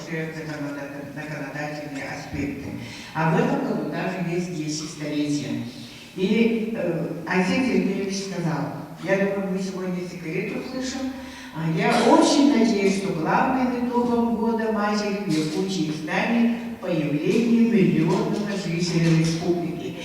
все это законодательные аспекты. А в этом году даже есть 10-летие. И Алексей Сергеевич сказал, я думаю, мы сегодня сигарету слышим, я очень надеюсь, что главным итогом года матери в Якутии станет появление миллионного жителей республики.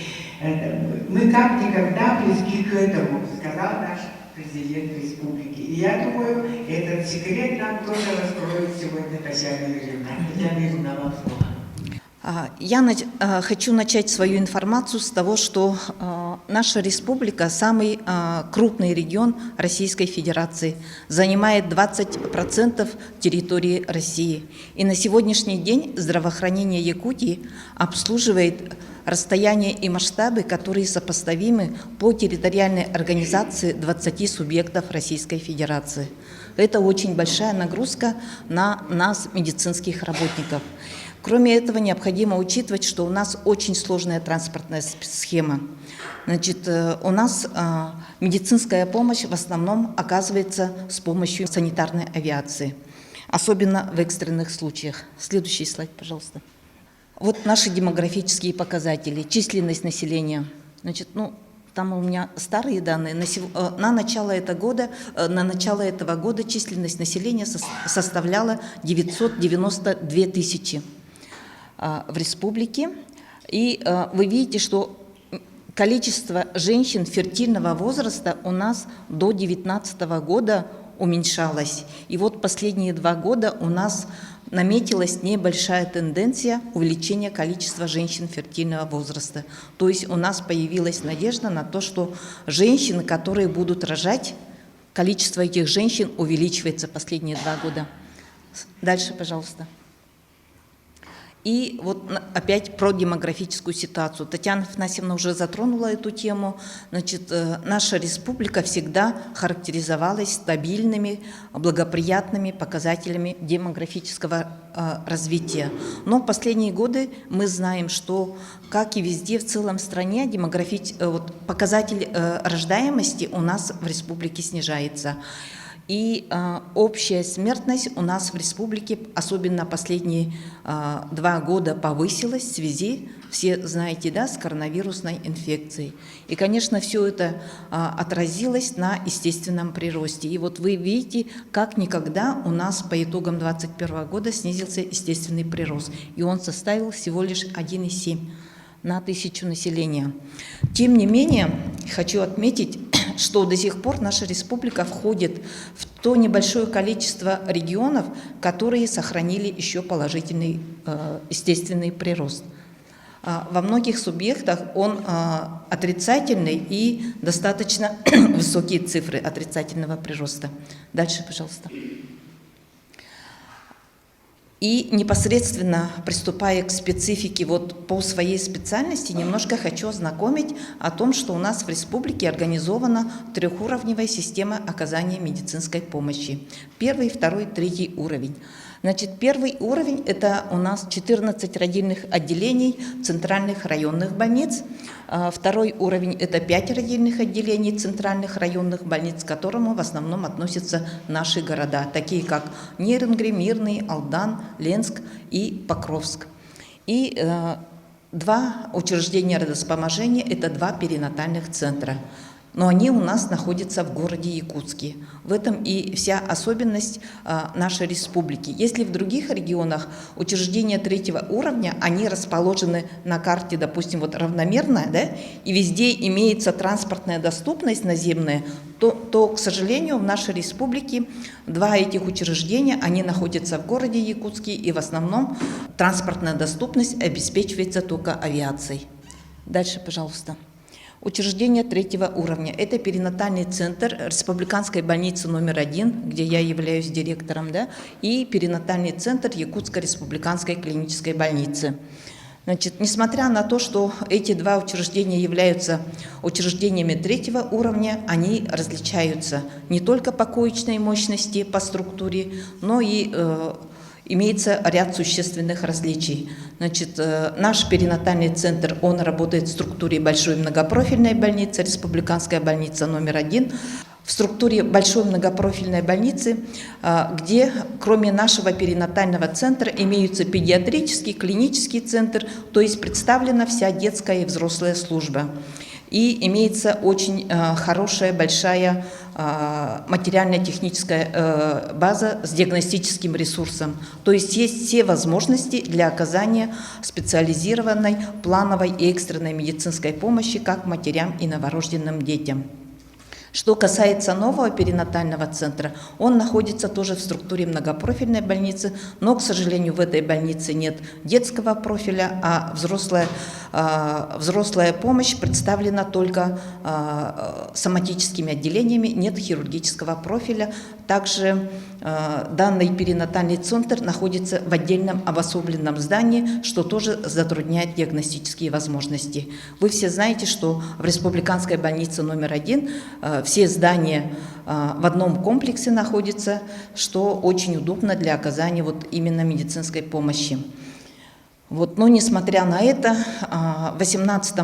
Мы как никогда близки к этому, сказал наш президент республики. И я думаю, этот секрет нам тоже раскроет сегодня Татьяна Юрьевна. Татьяна Юрьевна, вам слово. Я хочу начать свою информацию с того, что наша республика – самый крупный регион Российской Федерации, занимает 20% территории России. И на сегодняшний день здравоохранение Якутии обслуживает расстояния и масштабы, которые сопоставимы по территориальной организации 20 субъектов Российской Федерации. Это очень большая нагрузка на нас, медицинских работников. Кроме этого, необходимо учитывать, что у нас очень сложная транспортная схема. Значит, у нас медицинская помощь в основном оказывается с помощью санитарной авиации, особенно в экстренных случаях. Следующий слайд, пожалуйста. Вот наши демографические показатели, численность населения. Значит, там у меня старые данные. На начало этого года численность населения составляла 992 тысячи в республике. И вы видите, что количество женщин фертильного возраста у нас до 2019 года уменьшалось. И вот последние 2 года у нас наметилась небольшая тенденция увеличения количества женщин фертильного возраста. То есть у нас появилась надежда на то, что женщины, которые будут рожать, количество этих женщин увеличивается последние 2 года. Дальше, пожалуйста. И вот опять про демографическую ситуацию. Татьяна Афанасьевна уже затронула эту тему. Значит, наша республика всегда характеризовалась стабильными, благоприятными показателями демографического развития. Но в последние годы мы знаем, что, как и везде в целом стране, показатель рождаемости у нас в республике снижается. И общая смертность у нас в республике, особенно последние 2 года, повысилась в связи, все знаете, да, с коронавирусной инфекцией. И, конечно, все это отразилось на естественном приросте. И вот вы видите, как никогда у нас по итогам 2021 года снизился естественный прирост. И он составил всего лишь 1,7 на 1000 населения. Тем не менее, хочу отметить, что до сих пор наша республика входит в то небольшое количество регионов, которые сохранили еще положительный естественный прирост. Во многих субъектах он отрицательный и достаточно высокие цифры отрицательного прироста. Дальше, пожалуйста. И непосредственно приступая к специфике по своей специальности, немножко хочу ознакомить о том, что у нас в республике организована 3-уровневая система оказания медицинской помощи. 1-й, 2-й, 3-й уровень. Значит, 1-й уровень – это у нас 14 родильных отделений центральных районных больниц. 2-й уровень – это 5 родильных отделений центральных районных больниц, к которому в основном относятся наши города, такие как Нерюнгри, Мирный, Алдан, Ленск и Покровск. И 2 учреждения родовспоможения – это 2 перинатальных центра. Но они у нас находятся в городе Якутске. В этом и вся особенность нашей республики. Если в других регионах учреждения 3-го уровня, они расположены на карте, допустим, равномерно, да, и везде имеется транспортная доступность наземная, то, к сожалению, в нашей республике 2 этих учреждения, они находятся в городе Якутске, и в основном транспортная доступность обеспечивается только авиацией. Дальше, пожалуйста. Учреждение 3-го уровня. Это перинатальный центр республиканской больницы номер 1, где я являюсь директором, да, и перинатальный центр Якутской республиканской клинической больницы. Значит, несмотря на то, что эти 2 учреждения являются учреждениями 3-го уровня, они различаются не только по коечной мощности, по структуре, но и имеется ряд существенных различий. Значит, наш перинатальный центр, он работает в структуре большой многопрофильной больницы, республиканская больница номер 1. в структуре большой многопрофильной больницы, где кроме нашего перинатального центра имеются педиатрический, клинический центр, то есть представлена вся детская и взрослая служба. И имеется очень хорошая, большая материально-техническая база с диагностическим ресурсом. То есть есть все возможности для оказания специализированной, плановой и экстренной медицинской помощи как матерям и новорожденным детям. Что касается нового перинатального центра, он находится тоже в структуре многопрофильной больницы, но, к сожалению, в этой больнице нет детского профиля, а взрослая помощь представлена только соматическими отделениями, нет хирургического профиля. Также данный перинатальный центр находится в отдельном обособленном здании, что тоже затрудняет диагностические возможности. Вы все знаете, что в Республиканской больнице номер 1 все здания в одном комплексе находятся, что очень удобно для оказания вот именно медицинской помощи. Вот, но несмотря на это, в 2018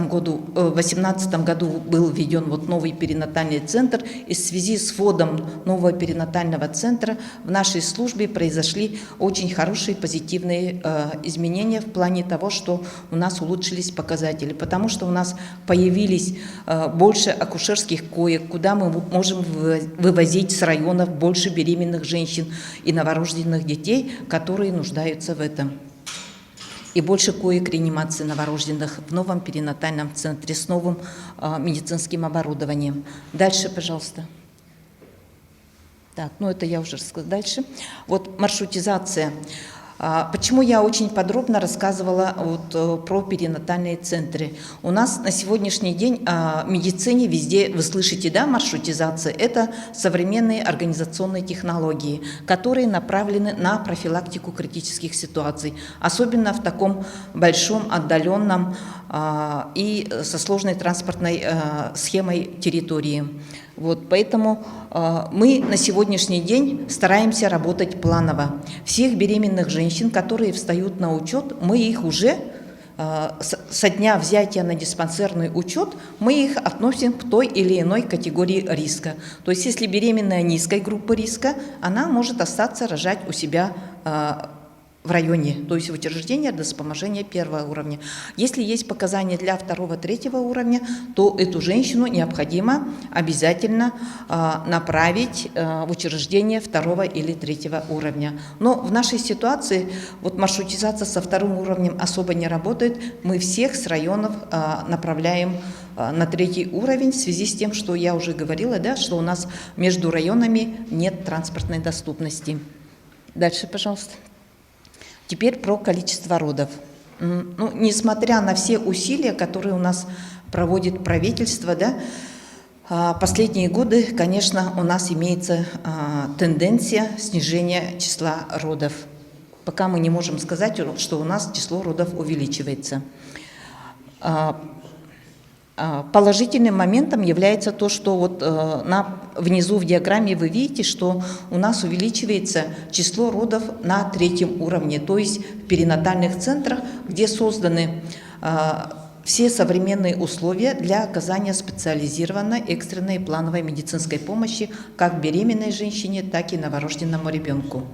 году был введен вот новый перинатальный центр, и в связи с вводом нового перинатального центра в нашей службе произошли очень хорошие позитивные изменения в плане того, что у нас улучшились показатели, потому что у нас появились больше акушерских коек, куда мы можем вывозить с районов больше беременных женщин и новорожденных детей, которые нуждаются в этом. И больше коек реанимации новорожденных в новом перинатальном центре с новым медицинским оборудованием. Дальше, пожалуйста. Так, ну это я уже сказала. Дальше. Вот маршрутизация. Почему я очень подробно рассказывала вот про перинатальные центры? У нас на сегодняшний день в медицине везде, вы слышите, да, маршрутизация – это современные организационные технологии, которые направлены на профилактику критических ситуаций, особенно в таком большом, отдаленном и со сложной транспортной схемой территории. Вот, поэтому мы на сегодняшний день стараемся работать планово. Всех беременных женщин, которые встают на учет, мы их уже со дня взятия на диспансерный учет, мы их относим к той или иной категории риска. То есть если беременная низкой группы риска, она может остаться рожать у себя в районе, то есть в учреждении родовспоможения первого уровня. Если есть показания для второго, третьего уровня, то эту женщину необходимо обязательно направить в учреждение второго или третьего уровня. Но в нашей ситуации вот маршрутизация со вторым уровнем особо не работает. Мы всех с районов направляем на третий уровень в связи с тем, что я уже говорила, да, что у нас между районами нет транспортной доступности. Дальше, пожалуйста. Теперь про количество родов. Ну, несмотря на все усилия, которые у нас проводит правительство, да, последние годы, конечно, у нас имеется тенденция снижения числа родов. Пока мы не можем сказать, что у нас число родов увеличивается. Положительным моментом является то, что вот внизу в диаграмме вы видите, что у нас увеличивается число родов на третьем уровне, то есть в перинатальных центрах, где созданы все современные условия для оказания специализированной экстренной и плановой медицинской помощи как беременной женщине, так и новорожденному ребенку.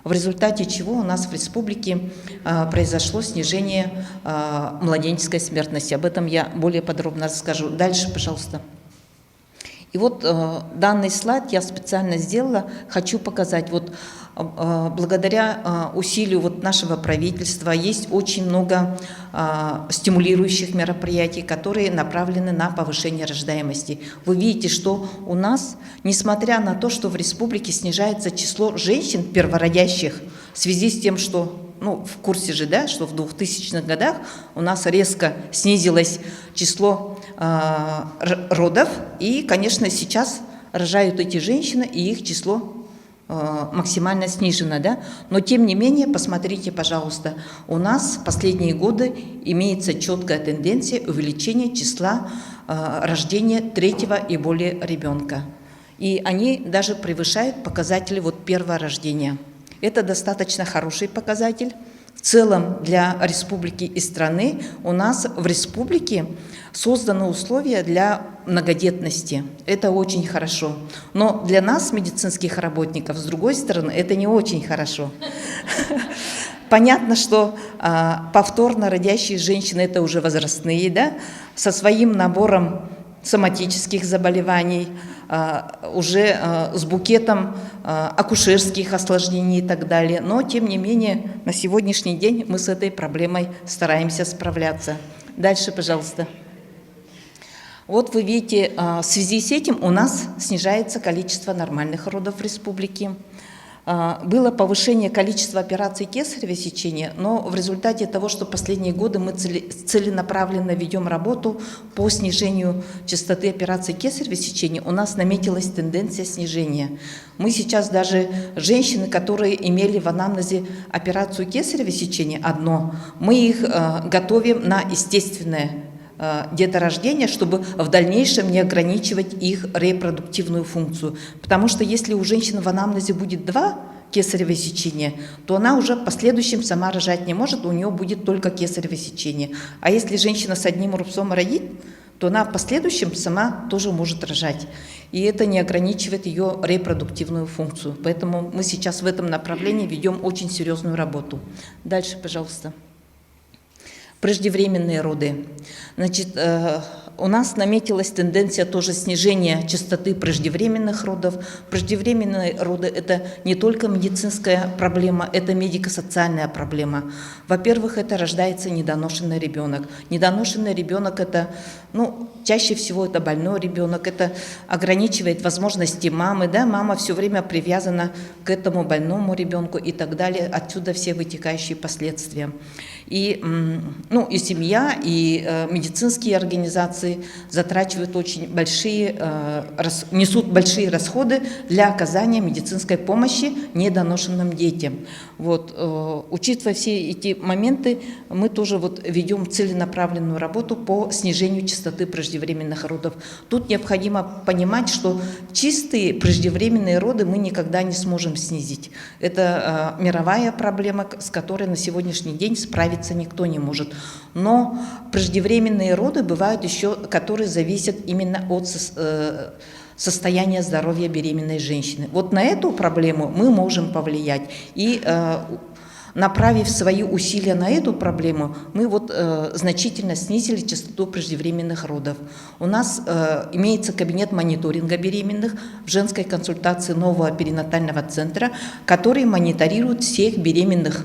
В результате чего у нас в республике произошло снижение младенческой смертности. Об этом я более подробно расскажу. Дальше, пожалуйста. И вот данный слайд я специально сделала, хочу показать. Вот благодаря усилию вот нашего правительства есть очень много стимулирующих мероприятий, которые направлены на повышение рождаемости. Вы видите, что у нас, несмотря на то, что в республике снижается число женщин первородящих, в связи с тем, что, ну, в курсе же, да, что в 2000-х годах у нас резко снизилось число родов, и, конечно, сейчас рожают эти женщины, и их число максимально снижено, да? Но тем не менее, посмотрите, пожалуйста, у нас в последние годы имеется четкая тенденция увеличения числа рождения третьего и более ребенка. И они даже превышают показатели вот первого рождения. Это достаточно хороший показатель в целом для республики и страны у нас в республике созданы условия для многодетности. Это очень хорошо. Но для нас, медицинских работников, с другой стороны, это не очень хорошо. Понятно, что повторно родящие женщины – это уже возрастные, да, со своим набором соматических заболеваний, уже с букетом акушерских осложнений и так далее. Но, тем не менее, на сегодняшний день мы с этой проблемой стараемся справляться. Дальше, пожалуйста. Вот вы видите, в связи с этим у нас снижается количество нормальных родов в республике. Было повышение количества операций кесарево сечения, но в результате того, что последние годы мы целенаправленно ведем работу по снижению частоты операций кесарево сечения, у нас наметилась тенденция снижения. Мы сейчас даже женщины, которые имели в анамнезе операцию кесарево сечения одно, мы их готовим на естественное деторождения, чтобы в дальнейшем не ограничивать их репродуктивную функцию. Потому что если у женщины в анамнезе будет 2 кесарево сечения, то она уже в последующем сама рожать не может, у нее будет только кесарево сечение. А если женщина с одним рубцом родит, то она в последующем сама тоже может рожать. И это не ограничивает ее репродуктивную функцию. Поэтому мы сейчас в этом направлении ведем очень серьезную работу. Дальше, пожалуйста. Преждевременные роды. Значит, у нас наметилась тенденция тоже снижения частоты преждевременных родов. Преждевременные роды – это не только медицинская проблема, это медико-социальная проблема. Во-первых, это рождается недоношенный ребенок. Недоношенный ребенок – это, чаще всего это больной ребенок, это ограничивает возможности мамы, да, мама все время привязана к этому больному ребенку и так далее. Отсюда все вытекающие последствия. И семья, и медицинские организации затрачивают очень несут большие расходы для оказания медицинской помощи недоношенным детям. Вот, учитывая все эти моменты, мы тоже ведем целенаправленную работу по снижению частоты преждевременных родов. Тут необходимо понимать, что чистые преждевременные роды мы никогда не сможем снизить. Это мировая проблема, с которой на сегодняшний день справиться никто не может. Но преждевременные роды бывают еще, которые зависят именно от состояния здоровья беременной женщины. Вот на эту проблему мы можем повлиять. И направив свои усилия на эту проблему, мы значительно снизили частоту преждевременных родов. У нас имеется кабинет мониторинга беременных в женской консультации нового перинатального центра, который мониторирует всех беременных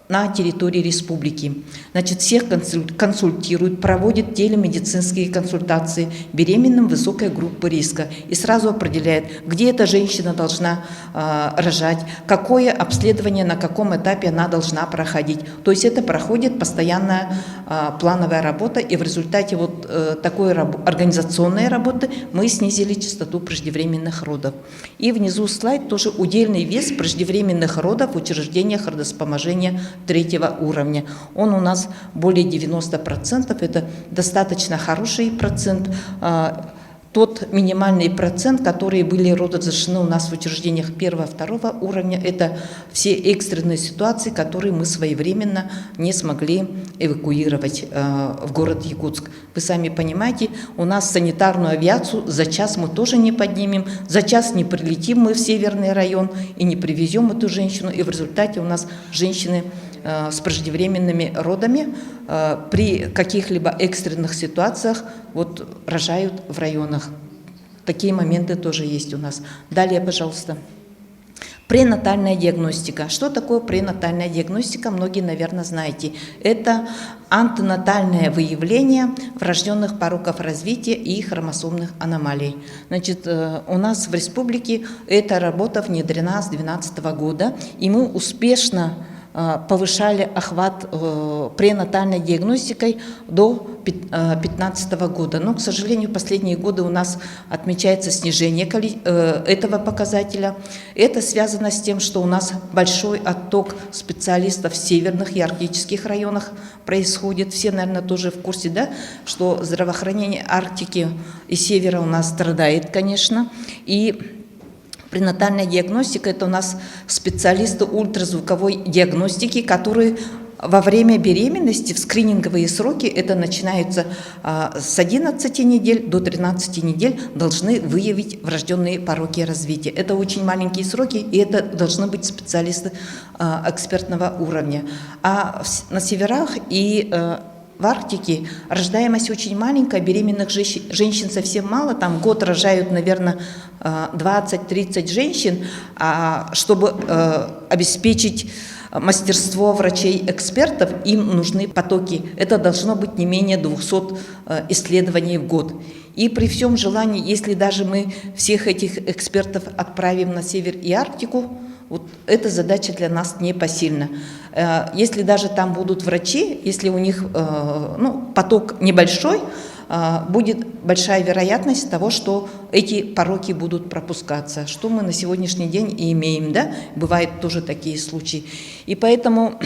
на территории республики. Значит, всех консультирует, проводит телемедицинские консультации беременным высокой группы риска и сразу определяет, где эта женщина должна рожать, какое обследование, на каком этапе она должна проходить. То есть это проходит постоянная плановая работа, и в результате такой организационной работы мы снизили частоту преждевременных родов. И внизу слайд тоже удельный вес преждевременных родов в учреждениях родовспоможения 3-го уровня. Он у нас более 90%, это достаточно хороший процент. Тот минимальный процент, которые были родозащищены у нас в учреждениях 1-2 уровня, это все экстренные ситуации, которые мы своевременно не смогли эвакуировать в город Якутск. Вы сами понимаете, у нас санитарную авиацию за час мы тоже не поднимем, за час не прилетим мы в северный район и не привезем эту женщину, и в результате у нас женщины с преждевременными родами при каких-либо экстренных ситуациях рожают в районах. Такие моменты тоже есть у нас. Далее, пожалуйста. Пренатальная диагностика. Что такое пренатальная диагностика? Многие, наверное, знаете. Это антенатальное выявление врожденных пороков развития и хромосомных аномалий. Значит, у нас в республике эта работа внедрена с 2012 года, и мы успешно повышали охват пренатальной диагностикой до 2015 года. Но, к сожалению, в последние годы у нас отмечается снижение этого показателя. Это связано с тем, что у нас большой отток специалистов в северных и арктических районах происходит. Все, наверное, тоже в курсе, да, что здравоохранение Арктики и Севера у нас страдает, конечно. И Пренатальная диагностика – это у нас специалисты ультразвуковой диагностики, которые во время беременности в скрининговые сроки, это начинается с 11 недель до 13 недель, должны выявить врожденные пороки развития. Это очень маленькие сроки, и это должны быть специалисты экспертного уровня. А на северах и в Арктике рождаемость очень маленькая, беременных женщин совсем мало, там в год рожают, наверное, 20-30 женщин, чтобы обеспечить мастерство врачей-экспертов, им нужны потоки. Это должно быть не менее 200 исследований в год. И при всем желании, если даже мы всех этих экспертов отправим на север и Арктику, вот эта задача для нас непосильна. Если даже там будут врачи, если у них поток небольшой, будет большая вероятность того, что эти пороки будут пропускаться, что мы на сегодняшний день и имеем, да? Бывают тоже такие случаи. И поэтому,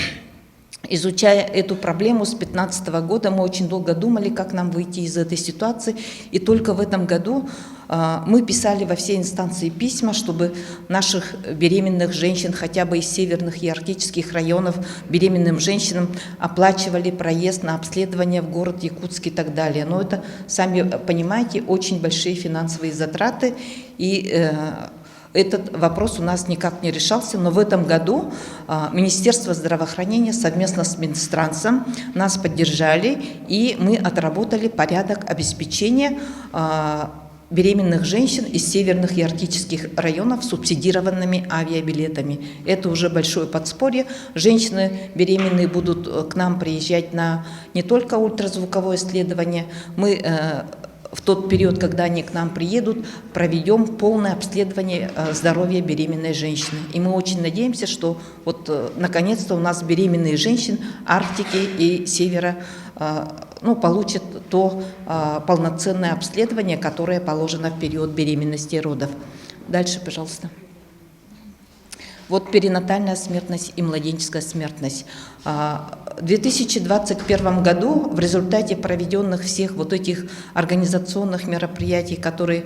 изучая эту проблему с 2015 года, мы очень долго думали, как нам выйти из этой ситуации, и только в этом году мы писали во все инстанции письма, чтобы наших беременных женщин, хотя бы из северных и арктических районов, беременным женщинам оплачивали проезд на обследование в город Якутск и так далее. Но это, сами понимаете, очень большие финансовые затраты, и этот вопрос у нас никак не решался, но в этом году Министерство здравоохранения совместно с Минтрансом нас поддержали, и мы отработали порядок обеспечения беременных женщин из северных и арктических районов субсидированными авиабилетами. Это уже большое подспорье. Женщины беременные будут к нам приезжать на не только ультразвуковое исследование. Мы в тот период, когда они к нам приедут, проведем полное обследование здоровья беременной женщины. И мы очень надеемся, что вот наконец-то у нас беременные женщины Арктики и Севера получат то полноценное обследование, которое положено в период беременности и родов. Дальше, пожалуйста. Вот перинатальная смертность и младенческая смертность. В 2021 году в результате проведенных всех вот этих организационных мероприятий, которые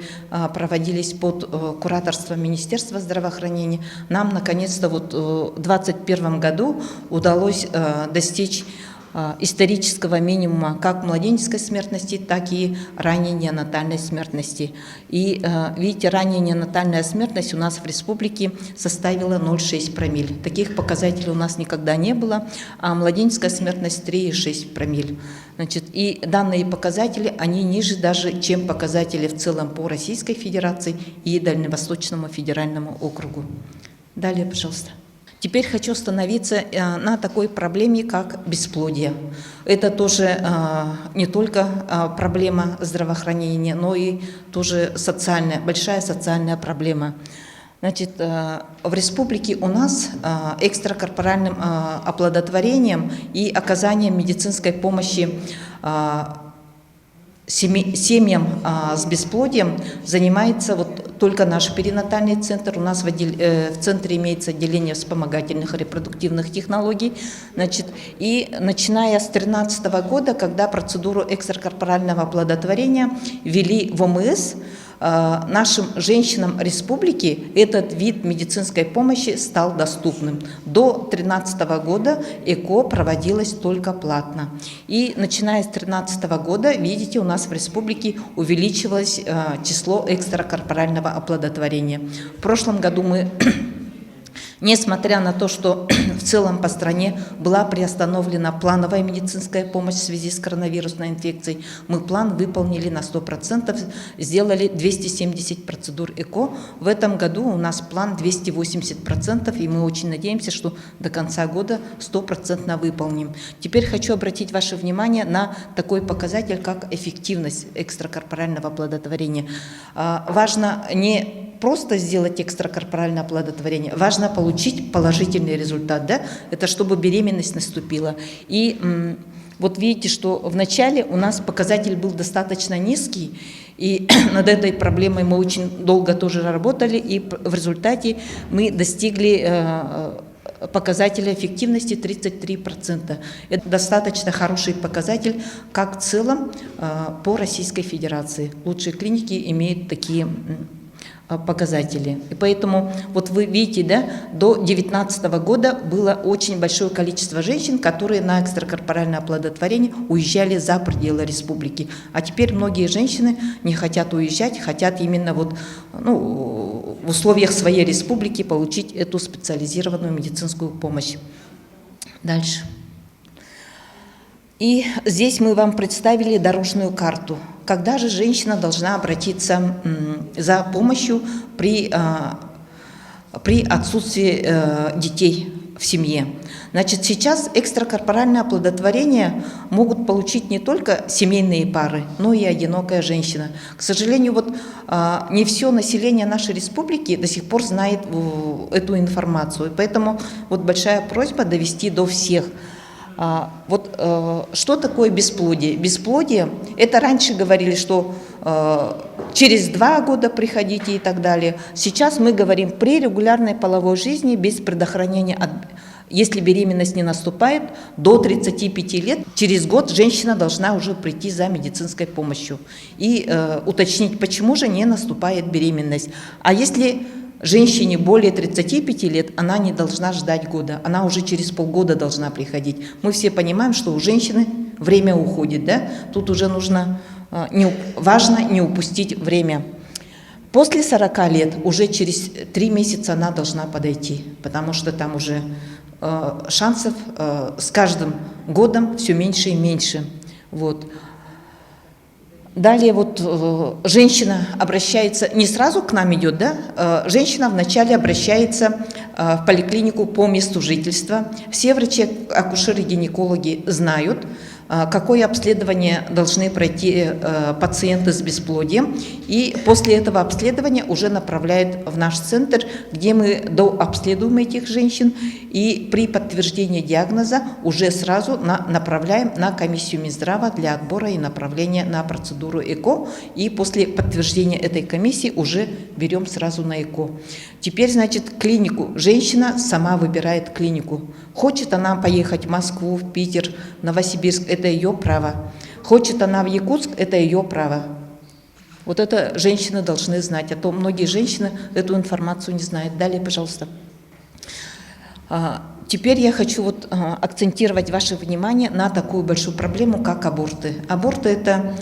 проводились под кураторством Министерства здравоохранения, нам наконец-то вот в 2021 году удалось достичь исторического минимума как младенческой смертности, так и ранней неонатальной смертности. И видите, ранняя неонатальная смертность у нас в республике составила 0,6 промилле. Таких показателей у нас никогда не было, а младенческая смертность 3,6 промилле. Значит, и данные показатели, они ниже даже, чем показатели в целом по Российской Федерации и Дальневосточному федеральному округу. Далее, пожалуйста. Теперь хочу остановиться на такой проблеме, как бесплодие. Это тоже не только проблема здравоохранения, но и тоже большая социальная проблема. Значит, в республике у нас экстракорпоральным оплодотворением и оказанием медицинской помощи семьям с бесплодием занимается вот только наш перинатальный центр. У нас в центре имеется отделение вспомогательных репродуктивных технологий. Значит, и начиная с 2013 года, когда процедуру экстракорпорального оплодотворения ввели в ОМС, нашим женщинам республики этот вид медицинской помощи стал доступным. До 2013 года ЭКО проводилось только платно. И начиная с 2013 года, видите, у нас в республике увеличивалось число экстракорпорального оплодотворения. В прошлом году мы, несмотря на то, что в целом по стране была приостановлена плановая медицинская помощь в связи с коронавирусной инфекцией, мы план выполнили на 100%, сделали 270 процедур ЭКО. В этом году у нас план 280%, и мы очень надеемся, что до конца года 100% выполним. Теперь хочу обратить ваше внимание на такой показатель, как эффективность экстракорпорального оплодотворения. Важно не просто сделать экстракорпоральное оплодотворение, важно получить положительный результат, да? Это чтобы беременность наступила. И вот видите, что вначале у нас показатель был достаточно низкий, и над этой проблемой мы очень долго тоже работали, и в результате мы достигли показателя эффективности 33%. Это достаточно хороший показатель, как в целом по Российской Федерации. Лучшие клиники имеют такие показатели. И поэтому, вот вы видите, да, до 2019 года было очень большое количество женщин, которые на экстракорпоральное оплодотворение уезжали за пределы республики. А теперь многие женщины не хотят уезжать, хотят именно вот, ну, в условиях своей республики получить эту специализированную медицинскую помощь. Дальше. И здесь мы вам представили дорожную карту. Когда же женщина должна обратиться за помощью при отсутствии детей в семье? Значит, сейчас экстракорпоральное оплодотворение могут получить не только семейные пары, но и одинокая женщина. К сожалению, вот не все население нашей республики до сих пор знает эту информацию. Поэтому вот большая просьба довести до всех. Вот что такое бесплодие? Бесплодие, это раньше говорили, что через 2 года приходите и так далее. Сейчас мы говорим при регулярной половой жизни без предохранения, если беременность не наступает, до 35 лет, через год женщина должна уже прийти за медицинской помощью и уточнить, почему же не наступает беременность. А если женщине более 35 лет, она не должна ждать года, она уже через полгода должна приходить. Мы все понимаем, что у женщины время уходит, да? Тут уже нужно, важно не упустить время. После 40 лет, уже через 3 месяца она должна подойти, потому что там уже шансов с каждым годом все меньше и меньше. Вот. Далее вот женщина обращается, не сразу к нам идет, да? Женщина вначале обращается в поликлинику по месту жительства. Все врачи, акушеры, гинекологи знают, какое обследование должны пройти пациенты с бесплодием. И после этого обследования уже направляют в наш центр, где мы дообследуем этих женщин. И при подтверждении диагноза уже сразу направляем на комиссию Минздрава для отбора и направления на процедуру ЭКО. И после подтверждения этой комиссии уже берем сразу на ЭКО. Теперь, значит, клинику. Женщина сама выбирает клинику. Хочет она поехать в Москву, в Питер, Новосибирск, это ее право. Хочет она в Якутск, это ее право. Вот это женщины должны знать, а то многие женщины эту информацию не знают. Далее, пожалуйста. Теперь я хочу вот акцентировать ваше внимание на такую большую проблему, как аборты. Аборты – это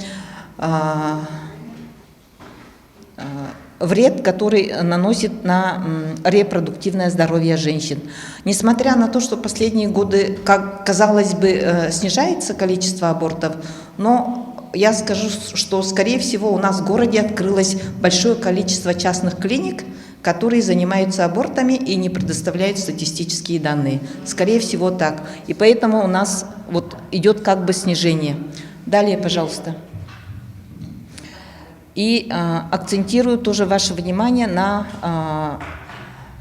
вред, который наносит на репродуктивное здоровье женщин. Несмотря на то, что последние годы, как казалось бы, снижается количество абортов, но я скажу, что, скорее всего, у нас в городе открылось большое количество частных клиник, которые занимаются абортами и не предоставляют статистические данные. Скорее всего, так. И поэтому у нас вот идет как бы снижение. Далее, пожалуйста. И акцентирую тоже ваше внимание на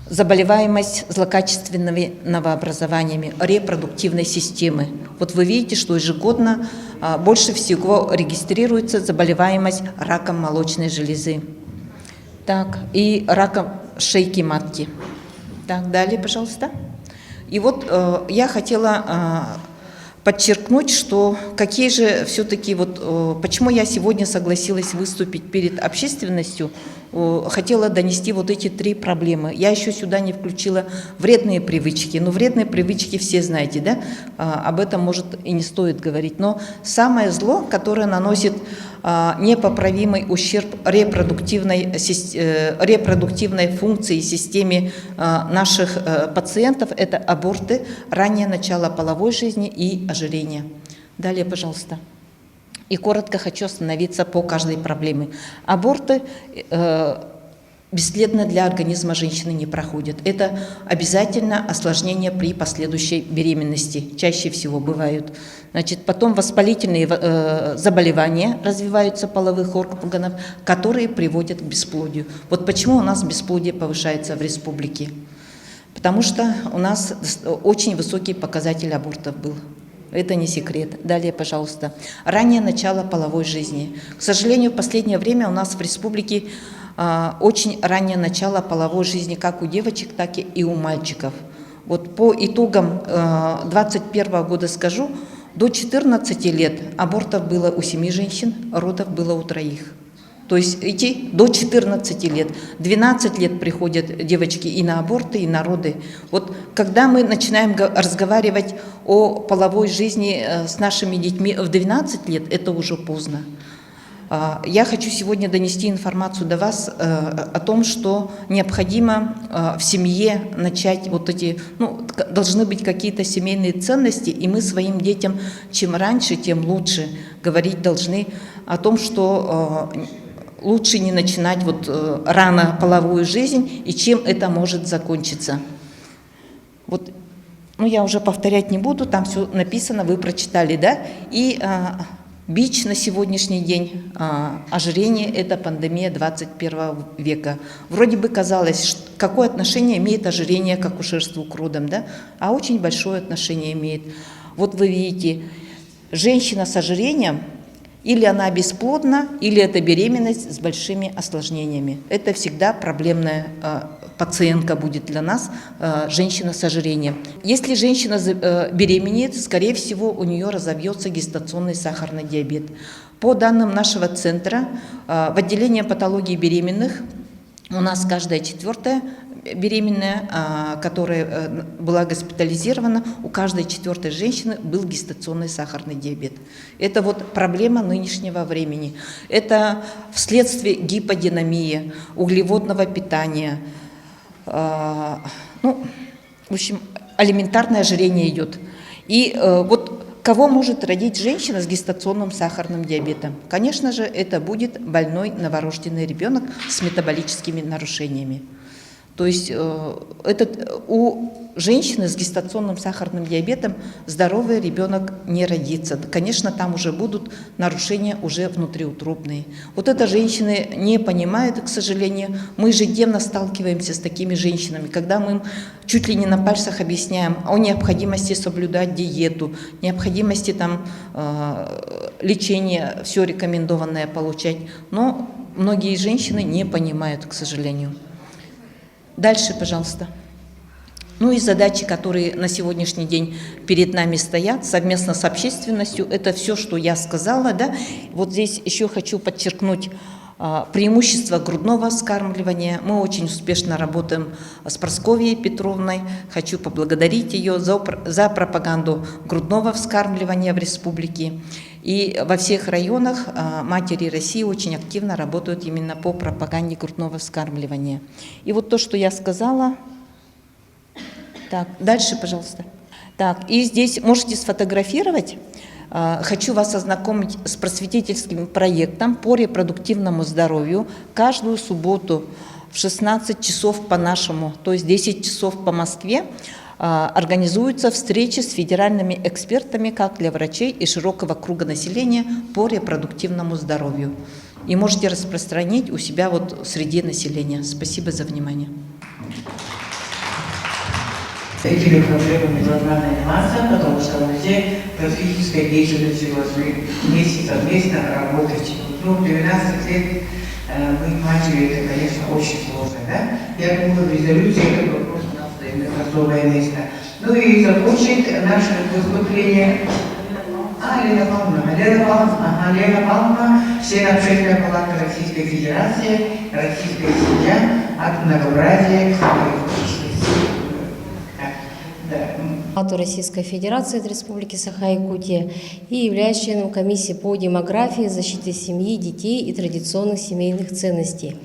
заболеваемость злокачественными новообразованиями репродуктивной системы. Вот вы видите, что ежегодно больше всего регистрируется заболеваемость раком молочной железы. Так, и раком шейки матки. Так, далее, пожалуйста. И вот я хотела подчеркнуть, что какие же все-таки, вот почему я сегодня согласилась выступить перед общественностью, хотела донести вот эти 3 проблемы. Я еще сюда не включила вредные привычки. Но вредные привычки все знаете, да? Об этом, может, и не стоит говорить. Но самое зло, которое наносит непоправимый ущерб репродуктивной функции, системе наших пациентов, это аборты, раннее начало половой жизни и ожирение. Далее, пожалуйста. И коротко хочу остановиться по каждой проблеме. Аборты бесследно для организма женщины не проходят. Это обязательно осложнение при последующей беременности. Чаще всего бывают. Значит, потом воспалительные заболевания развиваются половых органов, которые приводят к бесплодию. Вот почему у нас бесплодие повышается в республике. Потому что у нас очень высокий показатель абортов был. Это не секрет. Далее, пожалуйста. Раннее начало половой жизни. К сожалению, в последнее время у нас в республике очень раннее начало половой жизни как у девочек, так и у мальчиков. Вот по итогам 2021 года скажу, до 14 лет абортов было у 7 женщин, родов было у 3. То есть идти до 14 лет. 12 лет приходят девочки и на аборты, и на роды. Вот когда мы начинаем разговаривать о половой жизни с нашими детьми в 12 лет, это уже поздно. Я хочу сегодня донести информацию до вас о том, что необходимо в семье начать вот эти, должны быть какие-то семейные ценности, и мы своим детям чем раньше, тем лучше говорить должны о том, что лучше не начинать вот рано половую жизнь и чем это может закончиться. Вот, я уже повторять не буду, там все написано, вы прочитали, да? И бич на сегодняшний день ожирение – это пандемия 21 века. Вроде бы казалось, какое отношение имеет ожирение к акушерству, к родам, да? А очень большое отношение имеет. Вот вы видите, женщина с ожирением – или она бесплодна, или это беременность с большими осложнениями. Это всегда проблемная пациентка будет для нас, женщина с ожирением. Если женщина беременеет, скорее всего, у нее разовьется гестационный сахарный диабет. По данным нашего центра, в отделении патологии беременных у нас каждая 4-я беременная, которая была госпитализирована, у каждой 4-й женщины был гестационный сахарный диабет. Это вот проблема нынешнего времени. Это вследствие гиподинамии, углеводного питания. В общем, алиментарное ожирение идет. И вот кого может родить женщина с гестационным сахарным диабетом? Конечно же, это будет больной новорожденный ребенок с метаболическими нарушениями. То есть у женщины с гестационным сахарным диабетом здоровый ребенок не родится. Конечно, там уже будут нарушения уже внутриутробные. Вот это женщины не понимают, к сожалению. Мы ежедневно сталкиваемся с такими женщинами, когда мы им чуть ли не на пальцах объясняем о необходимости соблюдать диету, необходимости лечения, все рекомендованное получать. Но многие женщины не понимают, к сожалению. Дальше, пожалуйста. И задачи, которые на сегодняшний день перед нами стоят совместно с общественностью, это все, что я сказала, да. Вот здесь еще хочу подчеркнуть преимущество грудного вскармливания. Мы очень успешно работаем с Прасковьей Петровной. Хочу поблагодарить ее за пропаганду грудного вскармливания в республике. И во всех районах матери России очень активно работают именно по пропаганде грудного вскармливания. И вот то, что я сказала. Так, дальше, пожалуйста. Так, и здесь можете сфотографировать. Хочу вас ознакомить с просветительским проектом по репродуктивному здоровью. Каждую субботу в 16 часов по нашему, то есть 10 часов по Москве, организуются встречи с федеральными экспертами как для врачей и широкого круга населения по репродуктивному здоровью. И можете распространить у себя вот среди населения. Спасибо за внимание. Этими проблемами должна заниматься, потому что мы все просветительской деятельностью должны совместно работать. 12 лет быть матерью, это, конечно, очень сложно, да? Я думаю, в резолюции этот вопрос у нас займет особое место. И закончит наше выступление Лена Павловна, член Общественной палаты Российской Федерации, российская семья от многообразия к Палату Российской Федерации от Республики Саха-Якутия и являюсь членом комиссии по демографии, защите семьи, детей и традиционных семейных ценностей.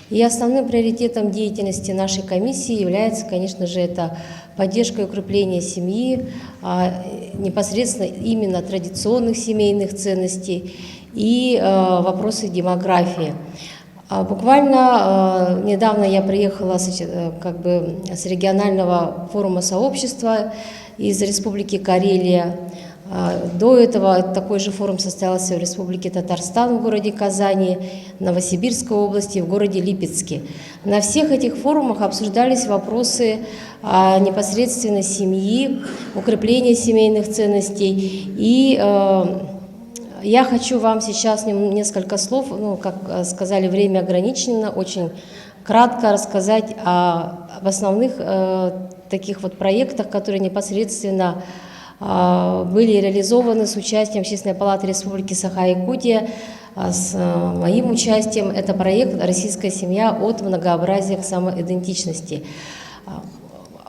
И основным приоритетом деятельности нашей комиссии является, конечно же, это поддержка и укрепление семьи, непосредственно именно традиционных семейных ценностей и вопросы демографии. Буквально недавно я приехала с регионального форума сообщества из Республики Карелия. До этого такой же форум состоялся в Республике Татарстан в городе Казани, Новосибирской области, в городе Липецке. На всех этих форумах обсуждались вопросы непосредственно семьи, укрепления семейных ценностей. И я хочу вам сейчас несколько слов, как сказали, время ограничено, очень кратко рассказать об основных таких вот проектах, которые непосредственно были реализованы с участием Общественной палаты Республики Саха-Якутия с моим участием. Это проект «Российская семья от многообразия к самоидентичности».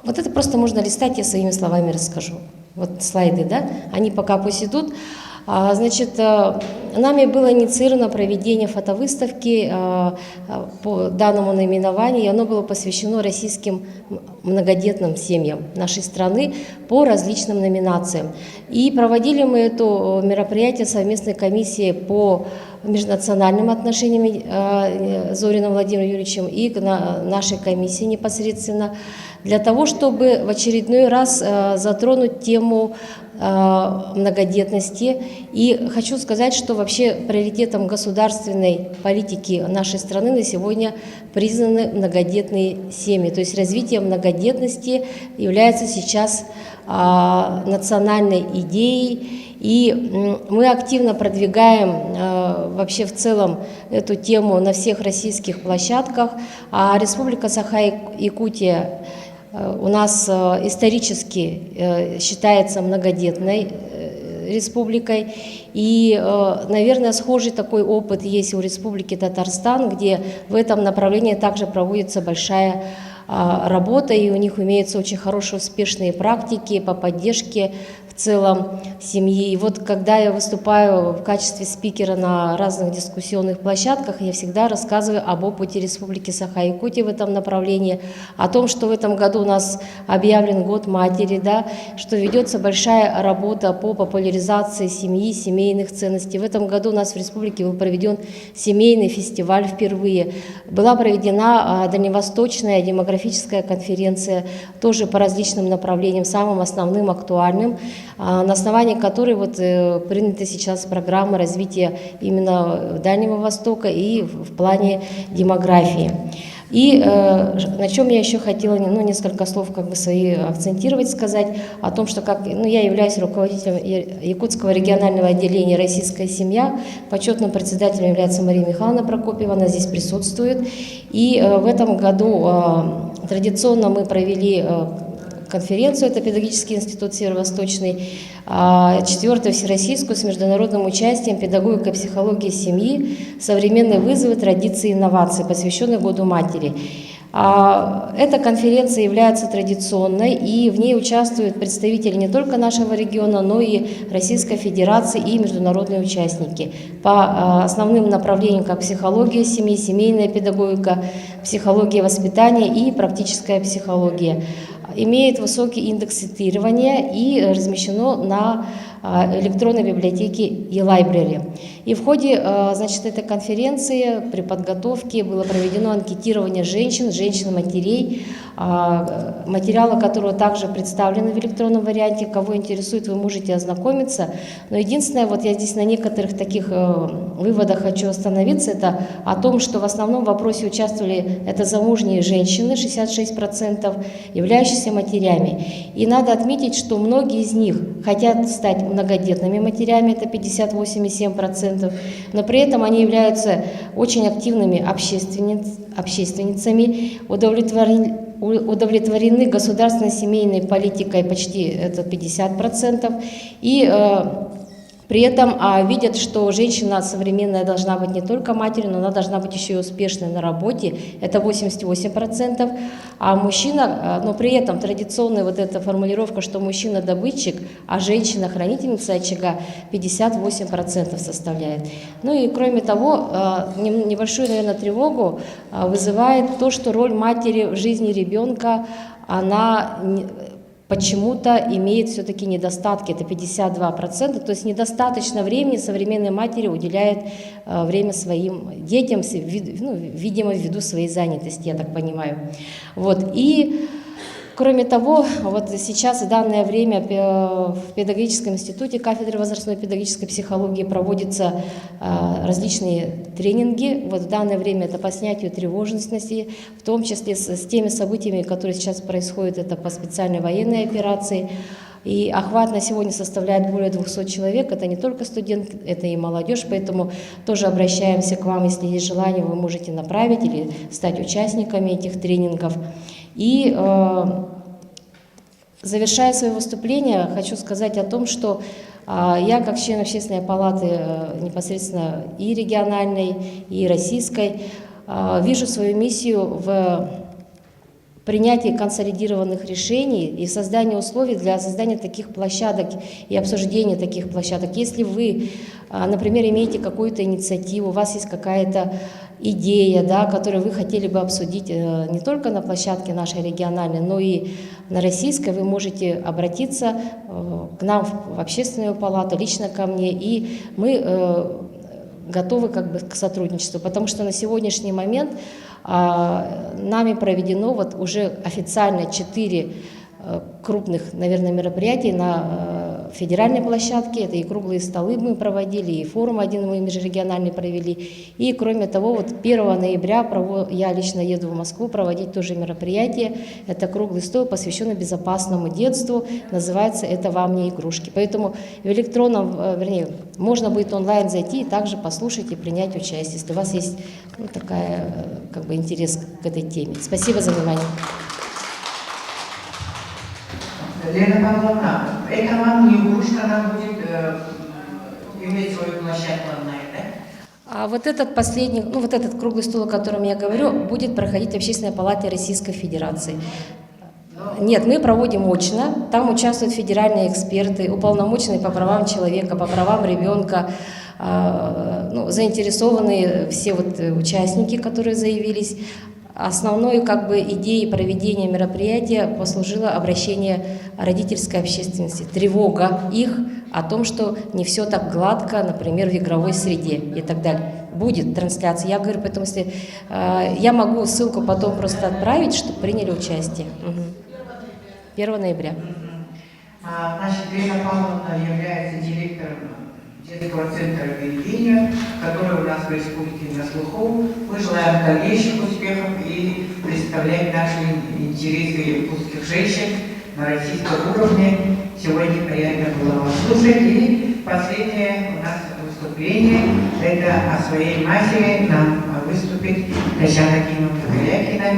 Вот это просто можно листать, я своими словами расскажу. Вот слайды, да, они пока пусть идут. Значит, нами было инициировано проведение фотовыставки по данному наименованию, и оно было посвящено российским многодетным семьям нашей страны по различным номинациям. И проводили мы это мероприятие совместной комиссии по межнациональным отношениям Зориным Владимиром Юрьевичем и нашей комиссии непосредственно, для того, чтобы в очередной раз затронуть тему многодетности. И хочу сказать, что вообще приоритетом государственной политики нашей страны на сегодня признаны многодетные семьи. То есть развитие многодетности является сейчас национальной идеей. И мы активно продвигаем вообще в целом эту тему на всех российских площадках. А Республика Саха-Якутия у нас исторически считается многодетной республикой. И, наверное, схожий такой опыт есть у Республики Татарстан, где в этом направлении также проводится большая работа, и у них имеются очень хорошие, успешные практики по поддержке в целом семьи. И вот когда я выступаю в качестве спикера на разных дискуссионных площадках, я всегда рассказываю об опыте Республики Саха-Якутия в этом направлении, о том, что в этом году у нас объявлен год матери, да, что ведется большая работа по популяризации семьи, семейных ценностей. В этом году у нас в республике был проведен семейный фестиваль впервые. Была проведена дальневосточная демографическая конференция, тоже по различным направлениям, самым основным, актуальным, на основании которой вот принята сейчас программа развития именно Дальнего Востока и в плане демографии. И на чем я еще хотела несколько слов свои акцентировать, сказать о том, что я являюсь руководителем Якутского регионального отделения «Российская семья», почетным председателем является Мария Михайловна Прокопьева, она здесь присутствует. И в этом году традиционно мы провели конференцию, это Педагогический институт Северо-Восточный, 4-ю всероссийскую с международным участием «Педагогика и психология семьи. Современные вызовы, традиции и инновации», посвященной Году матери. Эта конференция является традиционной, и в ней участвуют представители не только нашего региона, но и Российской Федерации и международные участники по основным направлениям, как психология семьи, семейная педагогика, психология воспитания и практическая психология. Имеет высокий индекс цитирования и размещено на электронной библиотеке e-library. И в ходе этой конференции при подготовке было проведено анкетирование женщин-матерей, материалы которого также представлены в электронном варианте. Кого интересует, вы можете ознакомиться. Но единственное, я здесь на некоторых таких выводах хочу остановиться, это о том, что в основном в вопросе участвовали это замужние женщины, 66%, являющиеся матерями. И надо отметить, что многие из них хотят стать многодетными матерями, это 58,7%, но при этом они являются очень активными общественницами, удовлетворены государственной семейной политикой почти это 50%, и при этом видят, что женщина современная должна быть не только матерью, но она должна быть еще и успешной на работе, это 88%, а мужчина, но при этом традиционная эта формулировка, что мужчина добытчик, а женщина хранительница очага 58% составляет. Ну и кроме того, небольшую, наверное, тревогу вызывает то, что роль матери в жизни ребенка, она почему-то имеет все-таки недостатки, это 52%, то есть недостаточно времени современной матери уделяет время своим детям, видимо, ввиду своей занятости, я так понимаю. И кроме того, сейчас в данное время в Педагогическом институте кафедры возрастной педагогической психологии проводятся различные тренинги. В данное время это по снятию тревожности, в том числе с теми событиями, которые сейчас происходят, это по специальной военной операции. И охват на сегодня составляет более 200 человек. Это не только студенты, это и молодежь. Поэтому тоже обращаемся к вам, если есть желание, вы можете направить или стать участниками этих тренингов. И завершая свое выступление, хочу сказать о том, что Я, как член Общественной палаты непосредственно и региональной, и российской, вижу свою миссию в принятии консолидированных решений и в создании условий для создания таких площадок и обсуждения таких площадок. Если вы, например, имеете какую-то инициативу, у вас есть какая-то идея, да, которую вы хотели бы обсудить не только на площадке нашей региональной, но и на российской, вы можете обратиться к нам в Общественную палату, лично ко мне, и мы готовы как бы к сотрудничеству, потому что на сегодняшний момент нами проведено вот уже официально 4 крупных, наверное, мероприятий на федеральной площадке. Это и круглые столы мы проводили, и форум один мы межрегиональный провели. И, кроме того, вот 1 ноября я лично еду в Москву проводить тоже мероприятие. Это круглый стол, посвященный безопасному детству. Называется «Это вам не игрушки». Поэтому в электронном, вернее, можно будет онлайн зайти и также послушать и принять участие, если у вас есть такая, как бы, интерес к этой теме. Спасибо за внимание. Лена Павловна, это вам не игрушка, она будет иметь свою площадку онлайн, да? А вот этот последний, вот этот круглый стол, о котором я говорю, будет проходить в Общественной палате Российской Федерации. Нет, мы проводим очно, там участвуют федеральные эксперты, уполномоченные по правам человека, по правам ребенка, заинтересованные все вот участники, которые заявились. Основной как бы идеей проведения мероприятия послужило обращение родительской общественности, тревога их о том, что не все так гладко, например, в игровой среде и так далее. Будет трансляция. Я говорю, поэтому если я могу ссылку потом просто отправить, чтобы приняли участие. 1 ноября. Значит, Лена Павловна является директором детского центра «Виргиния», который у нас в республике на слуху. Мы желаем дальнейших успехов и представлять наши интересы русских женщин на российском уровне. Сегодня приятно было вас слушать. И последнее у нас выступление – это о своей матери нам выступит Татьяна Кимовна Корякина.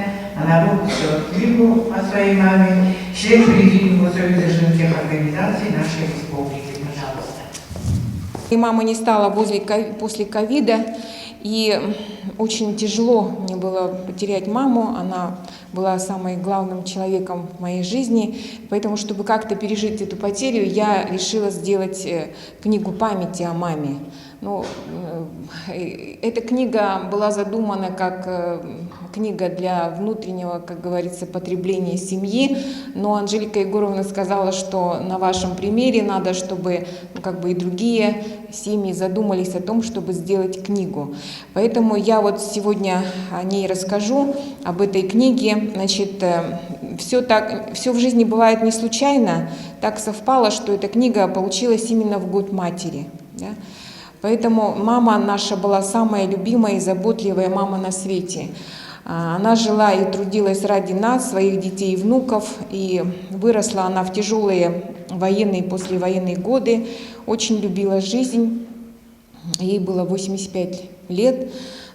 Она выпустила книгу о своей маме, член Президиума Союза женских организаций нашей республики. Пожалуйста. И мама не стала после ковида, и очень тяжело мне было потерять маму. Она была самым главным человеком в моей жизни. Поэтому, чтобы как-то пережить эту потерю, я решила сделать книгу памяти о маме. Эта книга была задумана как книга для внутреннего, как говорится, потребления семьи, но Анжелика Егоровна сказала, что на вашем примере надо, чтобы и другие семьи задумались о том, чтобы сделать книгу. Поэтому я вот сегодня о ней расскажу, об этой книге. Значит, все в жизни бывает не случайно. Так совпало, что эта книга получилась именно в год матери. Да? Поэтому мама наша была самая любимая и заботливая мама на свете. Она жила и трудилась ради нас, своих детей и внуков, и выросла она в тяжелые военные и послевоенные годы, очень любила жизнь, ей было 85 лет,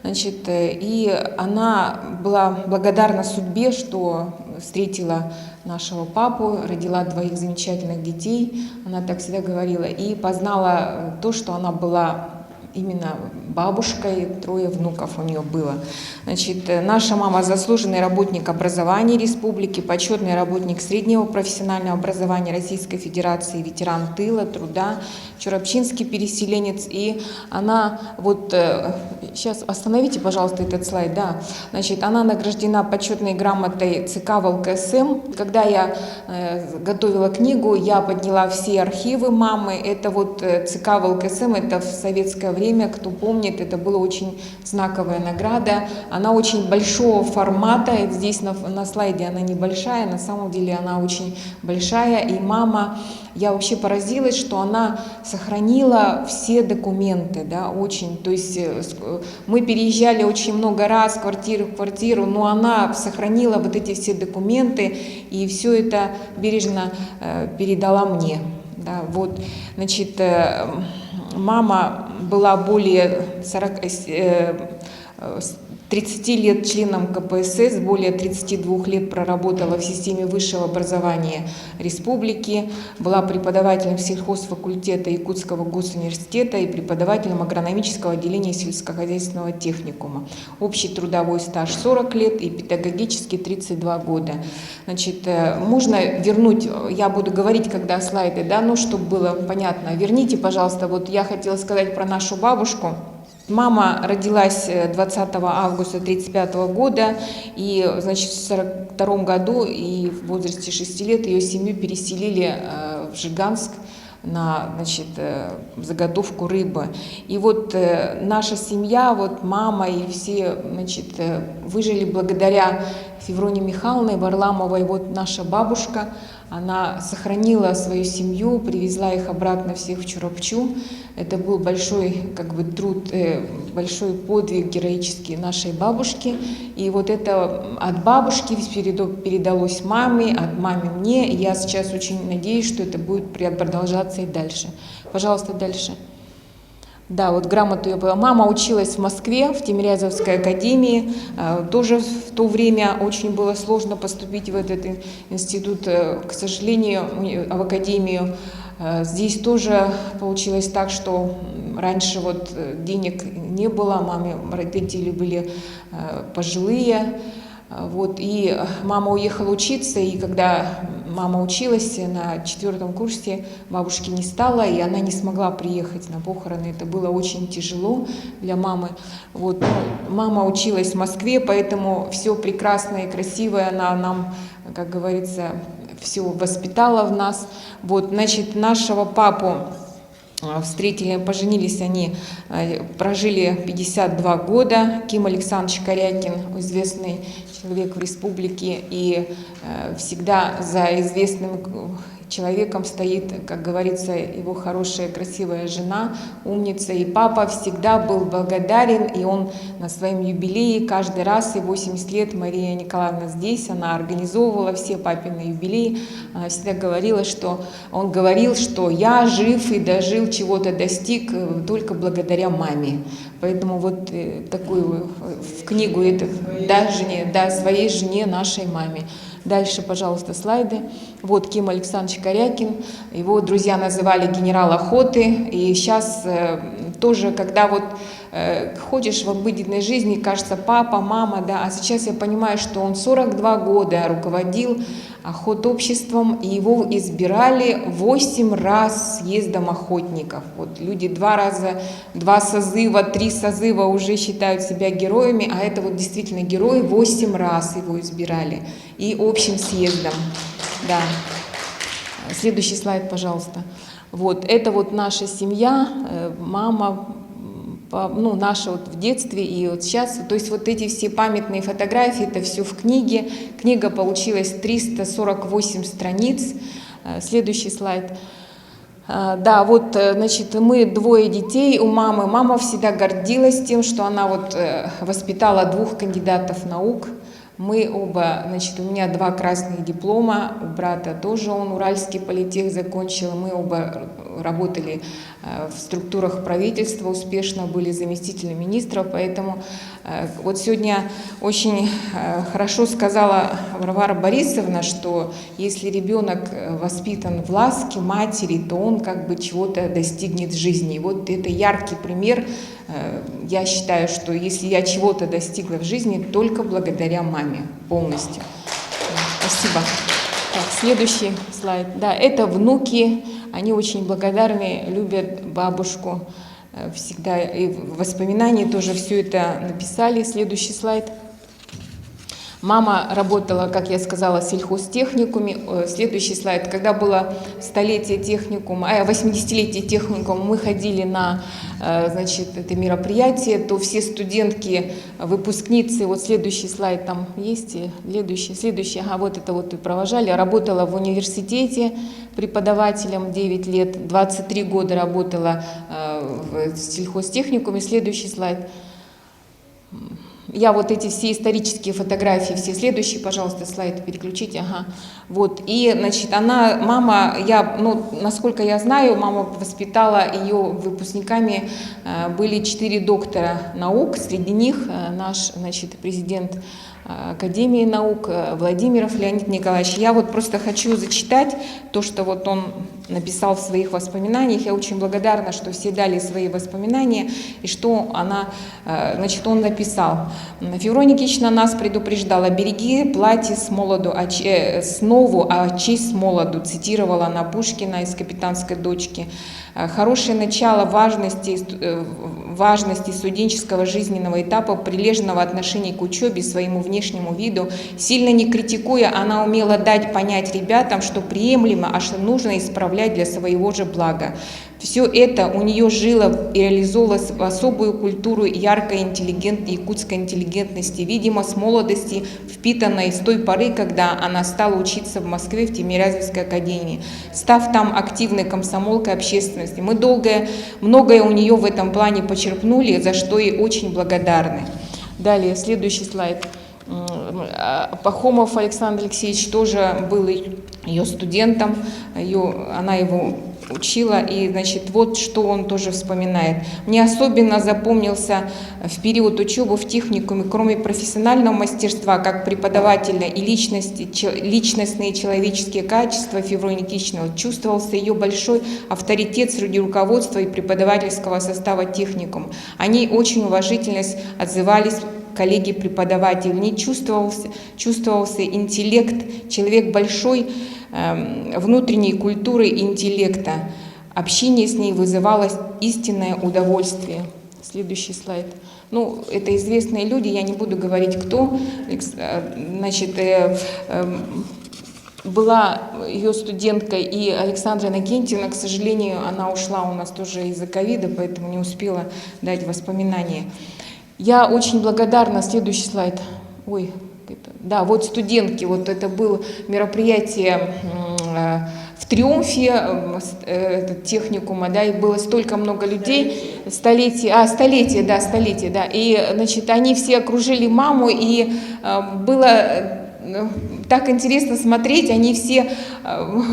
и она была благодарна судьбе, что встретила нашего папу, родила 2 замечательных детей, она так всегда говорила, и познала то, что она была именно бабушкой, 3 внуков у нее было. Наша мама заслуженный работник образования республики, почетный работник среднего профессионального образования Российской Федерации, ветеран тыла, труда, чурапчинский переселенец. И она, сейчас остановите, пожалуйста, этот слайд, да. Она награждена почетной грамотой ЦК ВЛКСМ. Когда я готовила книгу, я подняла все архивы мамы. Это ЦК ВЛКСМ, это в советское время, кто помнит, это была очень знаковая награда. Она очень большого формата, здесь на слайде она небольшая, на самом деле она очень большая. И мама, я вообще поразилась, что она сохранила все документы, да, очень. То есть мы переезжали очень много раз, квартиру в квартиру, но она сохранила эти все документы и все это бережно передала мне. Да, мама была более с 30 лет членом КПСС, более 32 лет проработала в системе высшего образования республики, была преподавателем сельхозфакультета Якутского госуниверситета и преподавателем агрономического отделения сельскохозяйственного техникума. Общий трудовой стаж 40 лет и педагогический 32 года. Значит, можно вернуть, я буду говорить, когда слайды, да, ну, чтобы было понятно. Верните, пожалуйста, вот я хотела сказать про нашу бабушку. Мама родилась 20 августа 1935 года, и, значит, в 1942 году и в возрасте 6 лет ее семью переселили в Жиганск на, значит, заготовку рыбы. И вот наша семья, вот мама и все, значит, выжили благодаря Февронии Михайловне Варламовой. Вот наша бабушка, она сохранила свою семью, привезла их обратно всех в Чурапчу. Это был большой, как бы, труд, большой подвиг героический нашей бабушки. И вот это от бабушки передалось маме, от мамы мне. И я сейчас очень надеюсь, что это будет продолжаться и дальше. Пожалуйста, дальше. Да, вот грамоту я была. Мама училась в Москве, в Тимирязевской академии. Тоже в то время очень было сложно поступить в этот институт. К сожалению, в академию. Здесь тоже получилось так, что раньше вот денег не было, маме родители были пожилые. Вот, и мама уехала учиться, и когда мама училась на 4 курсе, бабушки не стало, и она не смогла приехать на похороны. Это было очень тяжело для мамы. Вот, ну, мама училась в Москве, поэтому все прекрасное и красивое она нам, как говорится, все воспитала в нас. Вот, значит, нашего папу встретили, поженились они, прожили 52 года. Ким Александрович Корякин, известный человек в республике, и всегда за известным человеком стоит, как говорится, его хорошая, красивая жена, умница. И папа всегда был благодарен, и он на своем юбилее каждый раз, и 80 лет Мария Николаевна здесь, она организовывала все папины юбилеи. Она всегда говорила, что он говорил, что я жив и дожил, чего-то достиг только благодаря маме. Поэтому вот такую в книгу это, да, жене, да, своей жене, нашей маме. Дальше, пожалуйста, слайды. Вот Ким Александрович Корякин, его друзья называли генерал охоты. И сейчас тоже, когда вот ходишь в обыденной жизни, кажется, папа, мама, да, а сейчас я понимаю, что он 42 года руководил охотобществом, и его избирали 8 раз съездом охотников. Вот люди 2 созыва, 3 созыва уже считают себя героями, а это вот действительно герой, 8 раз его избирали. И общим съездом. Да. Следующий слайд, пожалуйста. Вот, это вот наша семья, мама, ну, наша вот в детстве и вот сейчас. То есть вот эти все памятные фотографии, это все в книге. Книга получилась 348 страниц. Следующий слайд. Да, вот, значит, мы 2 детей у мамы. Мама всегда гордилась тем, что она вот воспитала 2 кандидатов наук. Мы оба, значит, у меня 2 красных диплома, у брата тоже, он Уральский политех закончил, мы оба работали в структурах правительства, успешно были заместителями министра, поэтому вот сегодня очень хорошо сказала Варвара Борисовна, что если ребенок воспитан в ласке матери, то он как бы чего-то достигнет в жизни. Вот это яркий пример. Я считаю, что если я чего-то достигла в жизни, только благодаря маме полностью. Спасибо. Так, следующий слайд. Да, это внуки. Они очень благодарны, любят бабушку. Всегда и в воспоминании тоже все это написали. Следующий слайд. Мама работала, как я сказала, в сельхозтехникуме. Следующий слайд. Когда было столетие техникума, 80-летие техникума, мы ходили на, значит, это мероприятие, то все студентки, выпускницы, вот следующий слайд там есть, следующий, ага, вот это вот и провожали. Работала в университете преподавателем 9 лет, 23 года работала в сельхозтехникуме. Следующий слайд. я вот эти все исторические фотографии, все следующие, пожалуйста, слайд переключите, ага. Вот, и, значит, мама, насколько я знаю, мама воспитала ее выпускниками, были 4 доктора наук, среди них наш, значит, президент Академии наук Владимиров Леонид Николаевич. Я вот просто хочу зачитать то, что вот он написал в своих воспоминаниях. Я очень благодарна, что все дали свои воспоминания, и что он написал. Феврония Никитична нас предупреждала: «Береги платье с нову, а честь с молоду», цитировала она Пушкина из «Капитанской дочки». Хорошее начало важности студенческого жизненного этапа, прилежного отношения к учебе, своему внешнему виду, сильно не критикуя, она умела дать понять ребятам, что приемлемо, а что нужно исправлять для своего же блага. Все это у нее жило и реализовывалось в особую культуру яркой якутской интеллигентности, видимо, с молодости, впитанной с той поры, когда она стала учиться в Москве в Тимирязевской академии, став там активной комсомолкой общественности. Мы многое у нее в этом плане почерпнули, за что ей очень благодарны. Далее, следующий слайд. Пахомов Александр Алексеевич тоже был ее студентом, она его учила, и, значит, вот что он тоже вспоминает. «Мне особенно запомнился в период учебы в техникуме, кроме профессионального мастерства, как преподавателя и личностные человеческие качества Февронии Никитичны, чувствовался ее большой авторитет среди руководства и преподавательского состава техникума. Они очень уважительно отзывались коллеги-преподаватели. В ней чувствовался интеллект, человек большой внутренней культуры и интеллекта. Общение с ней вызывало истинное удовольствие». Следующий слайд. Это известные люди, я не буду говорить, кто. Значит, была ее студенткой и Александра Иннокентьевна, к сожалению, она ушла у нас тоже из-за ковида, поэтому не успела дать воспоминания. Я очень благодарна. Следующий слайд. Да, вот студентки, вот это было мероприятие в Триумфе техникума, да, и было столько много людей, столетие, да, и, значит, они все окружили маму, и было так интересно смотреть, они все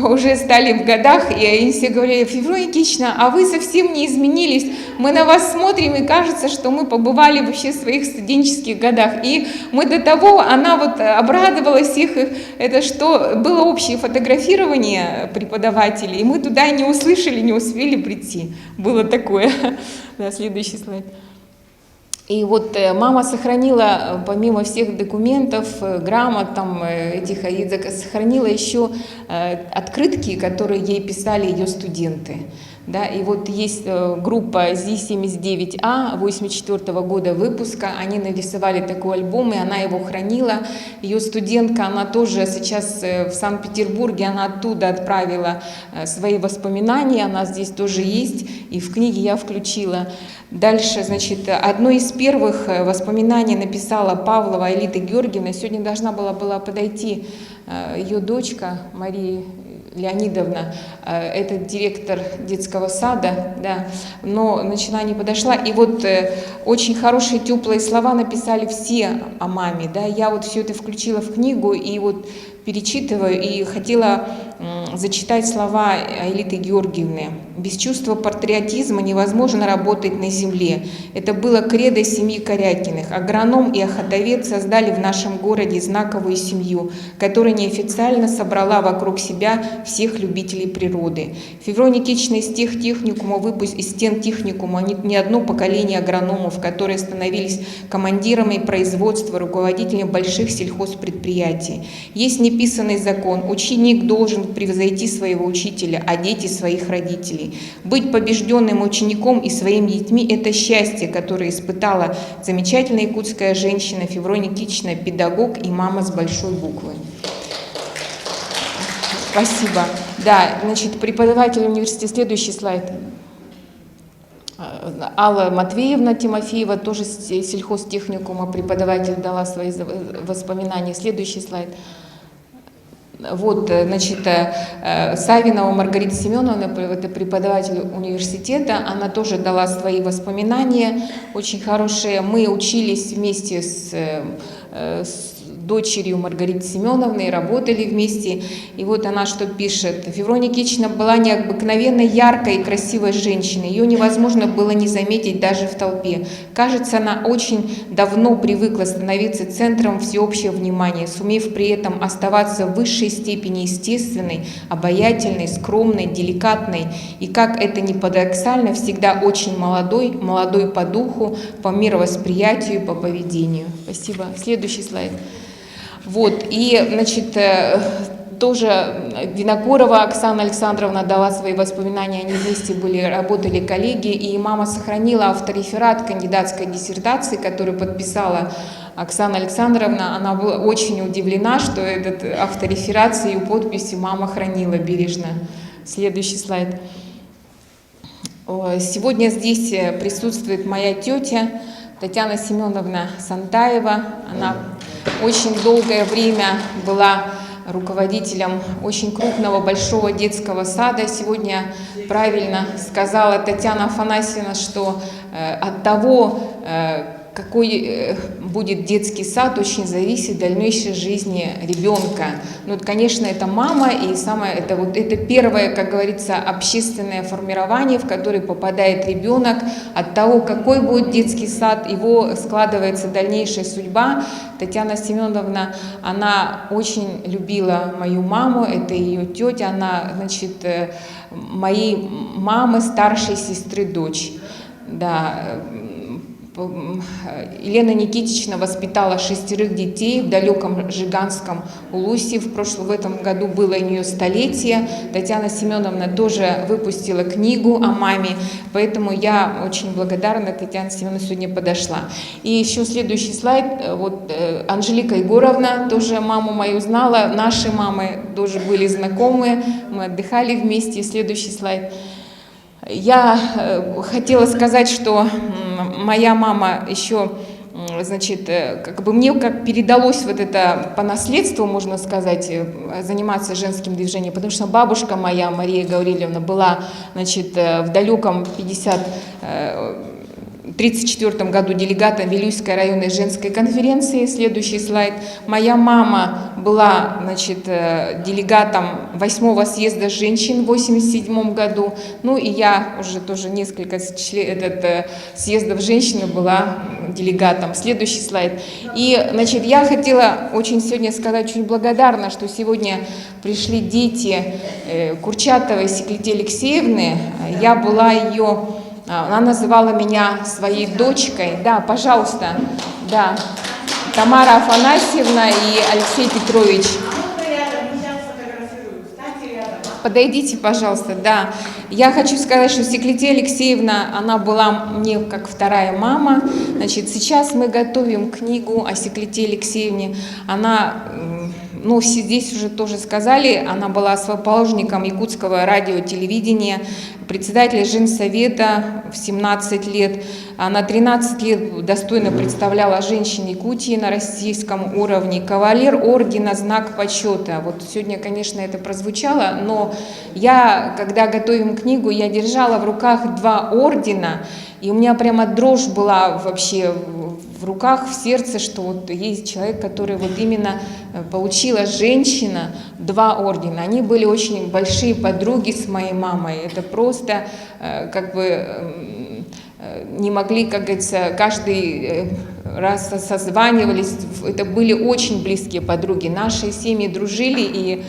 уже стали в годах, и они все говорили: «Феврония Никитична, а вы совсем не изменились, мы на вас смотрим, и кажется, что мы побывали вообще в своих студенческих годах». И мы до того, она вот обрадовалась их, это что, было общее фотографирование преподавателей, и мы туда не услышали, не успели прийти, было такое. Да, следующий слайд. И вот мама сохранила, помимо всех документов, грамот, сохранила еще открытки, которые ей писали ее студенты. Да, и вот есть группа ЗИ-79А 1984 года выпуска, они нарисовали такой альбом, и она его хранила. Ее студентка, она тоже сейчас в Санкт-Петербурге, она оттуда отправила свои воспоминания, она здесь тоже есть, и в книге я включила. Дальше, значит, одно из первых воспоминаний написала Павлова Аэлита Георгиевна. Сегодня должна была подойти ее дочка Мария Леонидовна, это директор детского сада, да, но, значит, она не подошла. И вот очень хорошие, теплые слова написали все о маме, да, я вот все это включила в книгу и вот перечитываю, и хотела зачитать слова Аэлиты Георгиевны. «Без чувства патриотизма невозможно работать на земле. Это было кредо семьи Корякиных. Агроном и охотовед создали в нашем городе знаковую семью, которая неофициально собрала вокруг себя всех любителей природы. Феврония Никитична из стен техникума не одно поколение агрономов, которые становились командирами производства, руководителями больших сельхозпредприятий. Есть неписанный закон: ученик должен превзойти своего учителя, а дети своих родителей. Быть побежденным учеником и своими детьми – это счастье, которое испытала замечательная якутская женщина Феврония Никитична, педагог и мама с большой буквы». Спасибо. Да, значит, преподаватель университета, следующий слайд. Алла Матвеевна Тимофеева, тоже сельхозтехникума, преподаватель, дала свои воспоминания. Следующий слайд. Вот, значит, Савинова Маргарита Семеновна, это преподаватель университета, она тоже дала свои воспоминания, очень хорошие. Мы учились вместе с дочерью Маргариты Семеновны, работали вместе. И вот она что пишет. Феврония Никитична была необыкновенно яркой и красивой женщиной. Ее невозможно было не заметить даже в толпе. Кажется, она очень давно привыкла становиться центром всеобщего внимания, сумев при этом оставаться в высшей степени естественной, обаятельной, скромной, деликатной и, как это ни парадоксально, всегда очень молодой по духу, по мировосприятию, по поведению. Спасибо. Следующий слайд. Вот, и, значит, тоже Винокурова Оксана Александровна дала свои воспоминания, они вместе работали коллеги, и мама сохранила автореферат кандидатской диссертации, который подписала Оксана Александровна. Она была очень удивлена, что этот автореферат с ее подписью мама хранила бережно. Следующий слайд. Сегодня здесь присутствует моя тетя Татьяна Семеновна Сантаева. Она очень долгое время была руководителем очень крупного, большого детского сада. Сегодня правильно сказала Татьяна Афанасьевна, что от того, какой будет детский сад, очень зависит дальнейшей жизни ребенка. Ну, конечно, это мама, и это первое, как говорится, общественное формирование, в которое попадает ребенок. От того, какой будет детский сад, его складывается дальнейшая судьба. Татьяна Семеновна, она очень любила мою маму, это ее тетя, она, значит, моей мамы, старшей сестры, дочь. Да. Елена Никитична воспитала 6 детей в далеком Жиганском Улусе. В этом году было у нее столетие. Татьяна Семеновна тоже выпустила книгу о маме, поэтому я очень благодарна, Татьяна Семеновна сегодня подошла. И еще следующий слайд. Вот Анжелика Егоровна тоже маму мою знала, наши мамы тоже были знакомы, мы отдыхали вместе. Следующий слайд. Я хотела сказать, что моя мама еще, значит, мне передалось вот это по наследству, можно сказать, заниматься женским движением, потому что бабушка моя, Мария Гаврилевна, была, значит, в далеком 1934 году делегатом Вилюйской районной женской конференции. Следующий слайд. Моя мама была, значит, делегатом 8-го съезда женщин в 1987 году. Ну и я уже тоже несколько съездов женщин была делегатом. Следующий слайд. И, значит, я хотела очень сегодня сказать, очень благодарна, что сегодня пришли дети Курчатовой Секлите Алексеевны. Я была ее... Она называла меня своей дочкой. Да, пожалуйста. Да. Тамара Афанасьевна и Алексей Петрович. Подойдите, пожалуйста. Да. Я хочу сказать, что Секлите Алексеевна, она была мне как вторая мама. Значит, сейчас мы готовим книгу о Секлите Алексеевне. Она... Ну, здесь уже тоже сказали, она была основоположником якутского радио, телевидения, председатель женсовета в 17 лет. Она 13 лет достойно представляла женщин Якутии на российском уровне. Кавалер ордена, знак почета. Вот сегодня, конечно, это прозвучало, но я, когда готовим книгу, я держала в руках 2 ордена, и у меня прямо дрожь была вообще в руках, в сердце, что вот есть человек, который вот именно получила женщина 2 ордена. Они были очень большие подруги с моей мамой. Это просто как бы не могли, как говорится, каждый раз созванивались. Это были очень близкие подруги. Наши семьи дружили. И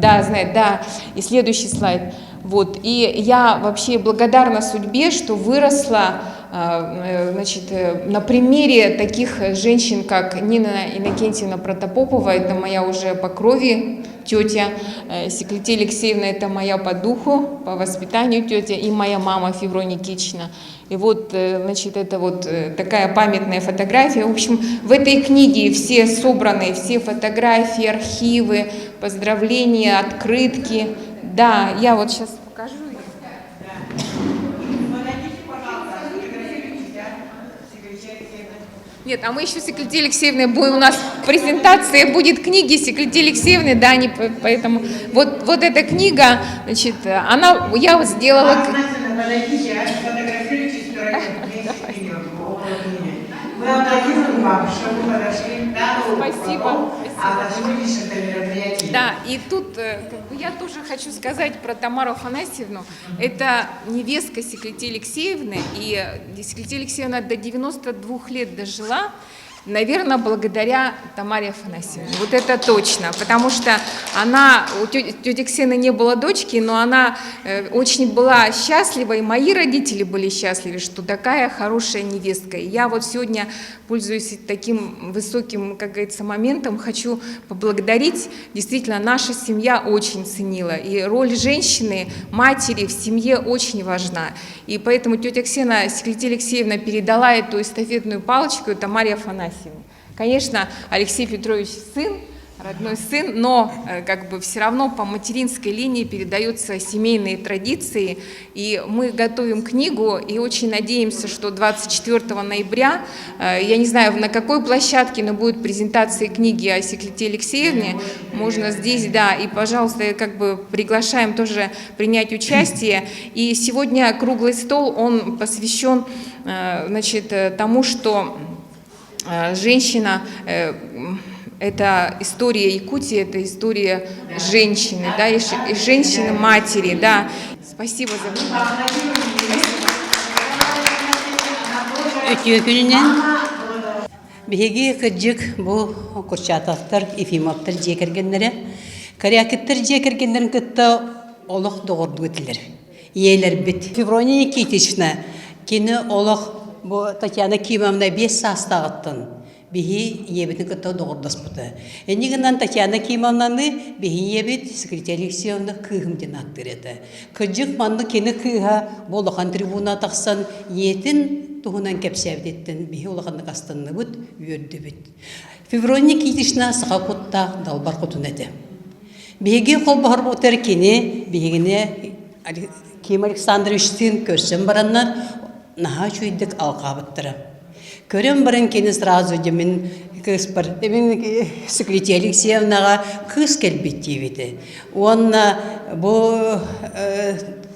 да, знаете, да. И следующий слайд. Вот. И я вообще благодарна судьбе, что выросла, значит, на примере таких женщин, как Нина Иннокентьевна Протопопова, это моя уже по крови тетя, Секлите Алексеевна, это моя по духу, по воспитанию тетя, и моя мама Феврония Никитична. И вот, значит, это вот такая памятная фотография. В общем, в этой книге все собраны, все фотографии, архивы, поздравления, открытки. Да, я вот сейчас покажу. Нет, а мы еще с Секлите Алексеевной будем, у нас презентация будет книги Секлите Алексеевны, да, они, поэтому вот эта книга, значит, я вот сделала... Подойдите, сфотографируйтесь вместе с ней около книги. Мы аплодируем вам, что вы подошли. Спасибо. А на сегодняшнем мероприятии. Да, и тут как бы я тоже хочу сказать про Тамару Афанасьевну. Это невестка Секлите Алексеевны, и Секлите Алексеевна до 92 лет дожила, наверное, благодаря Тамаре Афанасьевне. Вот это точно, потому что у тети Ксены не было дочки, но она очень была счастлива, и мои родители были счастливы, что такая хорошая невестка. И я вот сегодня, пользуясь таким высоким, как говорится, моментом, хочу поблагодарить. Действительно, наша семья очень ценила, и роль женщины, матери в семье очень важна. И поэтому тетя Ксена Секлите Алексеевна передала эту эстафетную палочку Тамаре Афанасьевне. Конечно, Алексей Петрович сын, родной сын, но как бы все равно по материнской линии передаются семейные традиции. И мы готовим книгу и очень надеемся, что 24 ноября, я не знаю, на какой площадке, но будет презентация книги о Секлите Алексеевне, можно здесь, да, и, пожалуйста, как бы приглашаем тоже принять участие. И сегодня круглый стол, он посвящен, значит, тому, что женщина – это история Якутии, это история женщины, да, и женщины-матери, да. Спасибо за внимание. Биһиги кырдьык бу курчатактар, Ефимовтар жекергеннере, карякеттер жекергеннерин кытта олох догордугетилер. Иелер бит. Феврония Никитична кини олох бу Татьяна Кимовна 5 састагыттын. Биһи ебитин кытта догордаспыты. Энигинен Татьяна Кимовнаны биһи ебит Секлите Алексеевна кыгымден аттырыты. Кырдьык манны кини кыга болохан трибуна таксан етин туһунан кепсәбдеттен биһи улаханны кастанны бут үйөрдү бит. Феврония Никитична саха кутта далбар кутунеде. Биһиги колбахар ботер кини биһигине Ким Александровичтин көрсен бараннар наха чуйдык алқабыттыры. Көрем баран кені сразу демен кыспар. Демен Секлите Алексеевнаға кыз келбетті беді. Онна бұл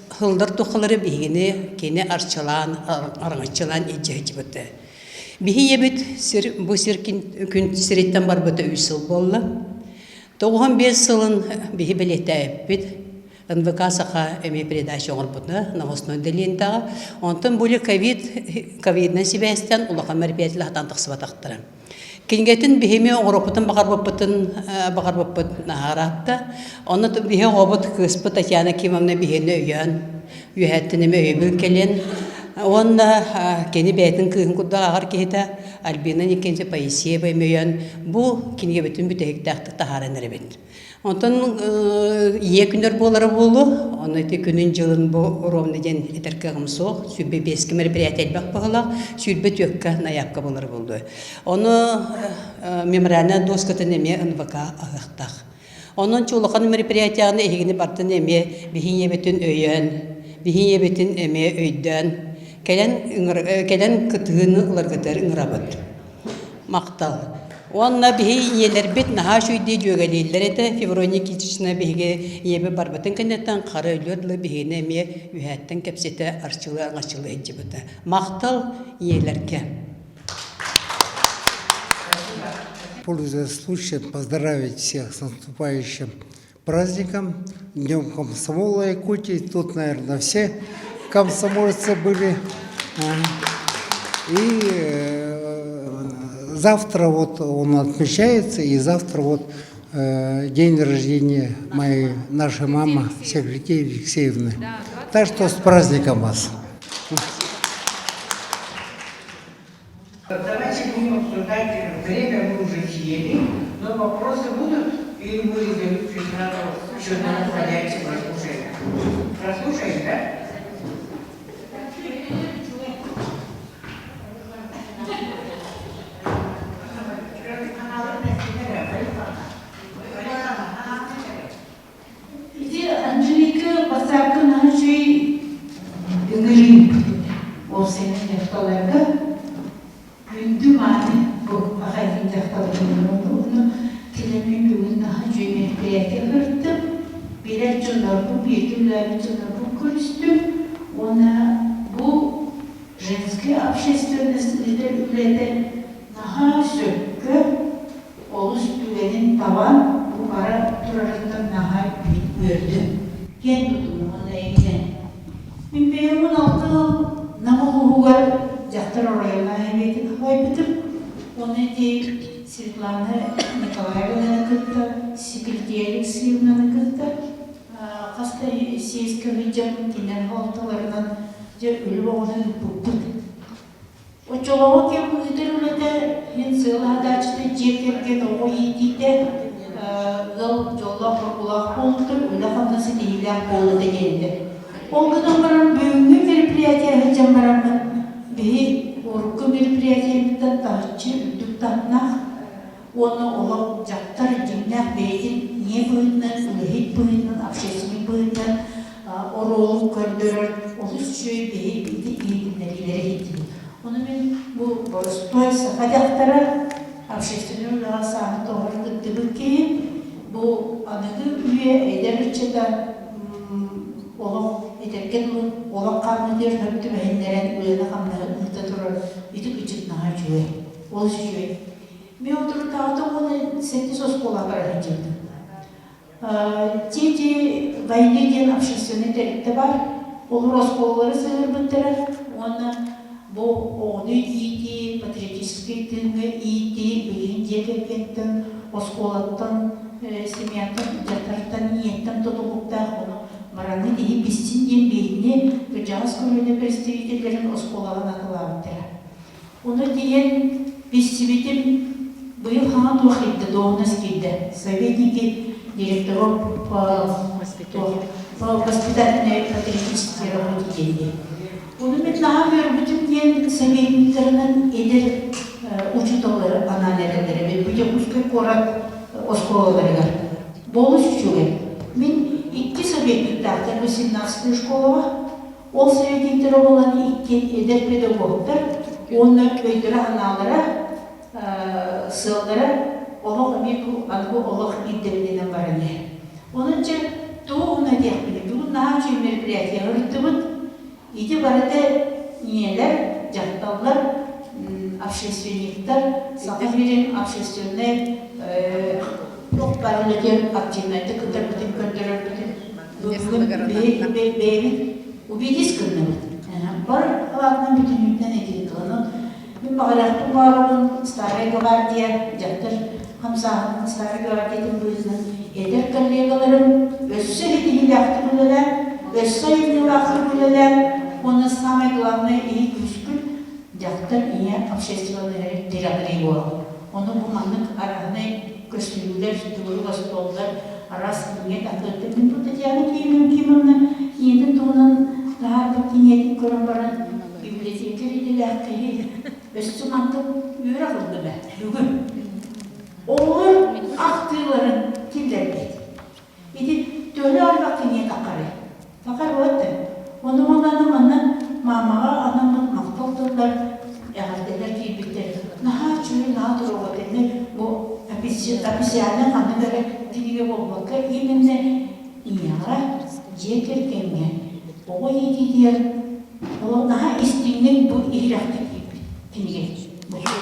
хылдар тұқылары бейгіне кені арчылан, арғычылан еджеті бұты. Бейі ебет бұл күн сіреттен бар бұты үйсіл болы. 95 сылын бейі білетті әппет. НВК саха эми передача оңырбыты, новостной делинтаға. Онтын бұлі ковиднен себестен улаға мәрбиятілі хатан тақсыбатақтыры. Кенгетін бейіме оңырбытын бағарбыппыт нағаратты. Оны бейі оғыбыт кыспы Татьяна Кимовна бейіні үйен, үйәттінеме үйбіл келен. Онна кені бәйтін күйін күдді ағар кейті Альбина Никенсе Паисеева үйен. Бұл кенге бүтін бүтәйіктақты тағарын әрбет. Онтан күндер болары болу, оны күнін жылын бұл ровнеден етеркіғым соқ, сүрбе бескі мероприятия әлбақ бағылақ, сүрбе төккі наябқа болары болды. Оны меморана доскатын еме НВК ағықтақ. Оның чулыған мероприятияны егіні бартын еме бейін ебетін өйен, бейін ебетін еме өйден, кәлен күтігіні ұларғытар ұңырабыд. Мақтал. Онна биһи иелербит наха шүйдей жөгелейлер эте Феврония Никитична биһиге ебе барбатын кенеттен кары өлөрлө биһине ме үһәттен кепсете арчылы аңачылы эджибыты. Мактал иелерге. Пользуясь случаем, поздравить всех с наступающим праздником, Днем комсомола Якутии. Тут, наверное, все комсомольцы были. И завтра вот он отмечается, и завтра вот день рождения нашей мамы Секлите Алексеевны. Так что с праздником вас! Давайте будем обсуждать, время мы уже съели, но вопросы будут, или мы резолюцию сразу еще на занятии прослушаем? Прослушаем, да? Анжелика басаркы нахши ыңырын ол сенің ефталарда күнді маны хайын жақталығын оны тілемен бүгін наға жүйме мероприятие көрттім. Бірер жылдар бұл, бірділер жылдар бұл көрістім. Оны бұл женский общественностьлер үлеті наға сөккі олыс түгенін табан бұл бара тұрарықтан наға өрдім. Кен тұтым оны егінен. Мен бейімін алты намыл ұруғар жақтар орайына әметін қалай бітім. Оны де Светлана Николаевна кытта, Сибирь Алексеевна кытта, қаста сиескі ғыджам кенен ғалтыларынан же өлі оғынан бұппыд. Очолауы кем үдір өліде, мен сыйлы адачты жекерген оғы етейді, ғыл жолла құрғылақ болды, өлі қамнасы дейілі болды дегенді. Ол күнің барам бүйінгі мероприятия ғыджам барамын, бей орғы мероприятиялықтан тағытшы үдіктатнақ, оны олық жақтар жинақ бейден не бұйыннан, үліхет бұйыннан, общественный бұйыннан, оролық көрдірір, олыс жөй бей бейді үйдінлерілері еттім. Оны мен бұл Борыстой Сақадақтары общественный ұлыға сағын тоғыр күтті бүккейін, бұл анығы үйе әйдер үтчеді олық етерген олық қамыныр хөпті бәйіндерін өлені қамыныр ұлты тұрыр, үйді күчіп наға жөй, ол жөй. Мен отырып тағыда оны сәтті соскола бараған жердім. Теде войнеден общественный дәректі бар, ол росколалары сәлір бұттыры, оны бұл оғыны үйде, патриотический тыңы үйде, бүйін жекергеттің, осколаттың, семьяттың, жақтарттан ниеттің тұтылықтақ, оны бараны дейін бестен ден бейіне жағыз көріне представителерін осколалан атылағыттыры. Оны дейін бестебетім был хана тухидда доонас кидда советники директоров по воспитательной патриотической работе деньги. Оны мен наға бүтін ден советниктерінің едер учитолары аналерендері мен бүте құскай қорат осколаларыға. Болыс үшуге. Мен 2 советниктақтар 18 школаға, ол советниктері боланы 2 едер педагогтар, оны өйдірі аналары сылдары олық әмеку алғы олық иддерденен барыне. Онынча туғына дияқпені, бүгін наға жүйі мероприятия ғырттымын, иде барыда нелер, жақталылар, общественниктар, сақын берен общественный барылыдер активнайды күндір бүтін көндірір бүтін. Бүгін бейбін убедис күнні бұд. Бар қалатынан бүтін үйтінен әдейі қылының. Мен бағырақтың барығын Старая Гвардия, жақтыр қамсағының Старая Гвардиядың бұйызының едер коллегаларым өссі ретігілі ақты бөлілер, өссі ретігілі ақты бөлілер, оны самый главный и күшкіл жақтыр ие общественный директоры болу. Оны бұманның арағыны көшілілер, түгірі ғастолдар, арас кімге тақырды. Мен бұл Татьяна кемімні енді туғынан ғар бұттың едін көрін баран библиотекер еділі ақы еді. Өсті мантып үйір ақылды бә, бүгін. Олар ақтыларын келдер бейді. Еді төлі арбақ кене тақары. Тақар өтті. Оны маңаны мамаға анамын мақталтылдар, яғарделер кейбеттер. Наға чүйі, наға тұру өтені, бұл описиялы қанығары тегеге болбаққа именно ияға жекергенге. Оғы едедер, ол наға істігінен бұл ирақтық Кенеге. Наға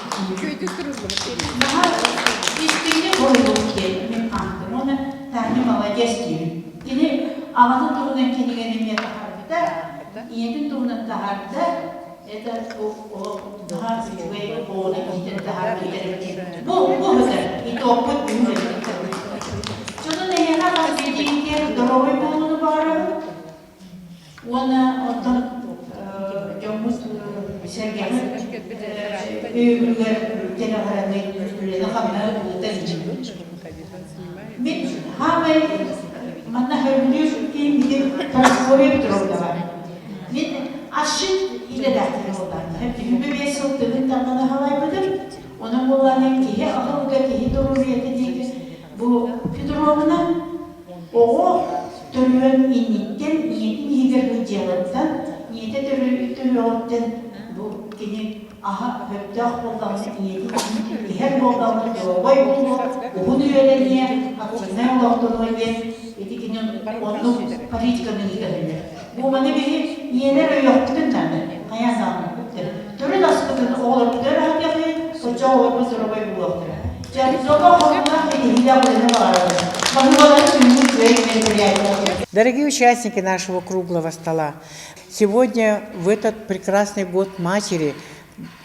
істігіне қойылып келді, мен ақтым, оны тәңі молодец деймін. Кене ағатын тұғынан кенегені мен тақарбыда, енді тұғынан тақарбыда, это наға сөйгей оғына кейтен тақарбыда. Бұл өтір, ит опыт бүңгілі. Соның әйена қағбедегендер дұровай болуны бары, оны отын жомыз Серге'nin büyükler telefonlarını üstüne kamera tutuyor. Ben hamile manna hırlıyor ki bir de transportör durumda var. Ben aşık ile dahil oldum. Hep bir beş yıldır tamamda havaydım. Onun kullanılan ki akıllı ki doğruyete değil bu Fedorowna o türün initten yedi yiğer hıcılardan yedi türün bu kini aha höptah boldan iyedi. Her boldan oy buldu. Bunu öğreniye, ne oldu öyle. Etikinin onu politikanın gidebilir. Bu bana bir yener yoktu tane. Hayatım. Töre aslında oğlum töre hak yapıyor. Soça oğlum sonra bay buldu. Дорогие участники нашего круглого стола, сегодня в этот прекрасный год матери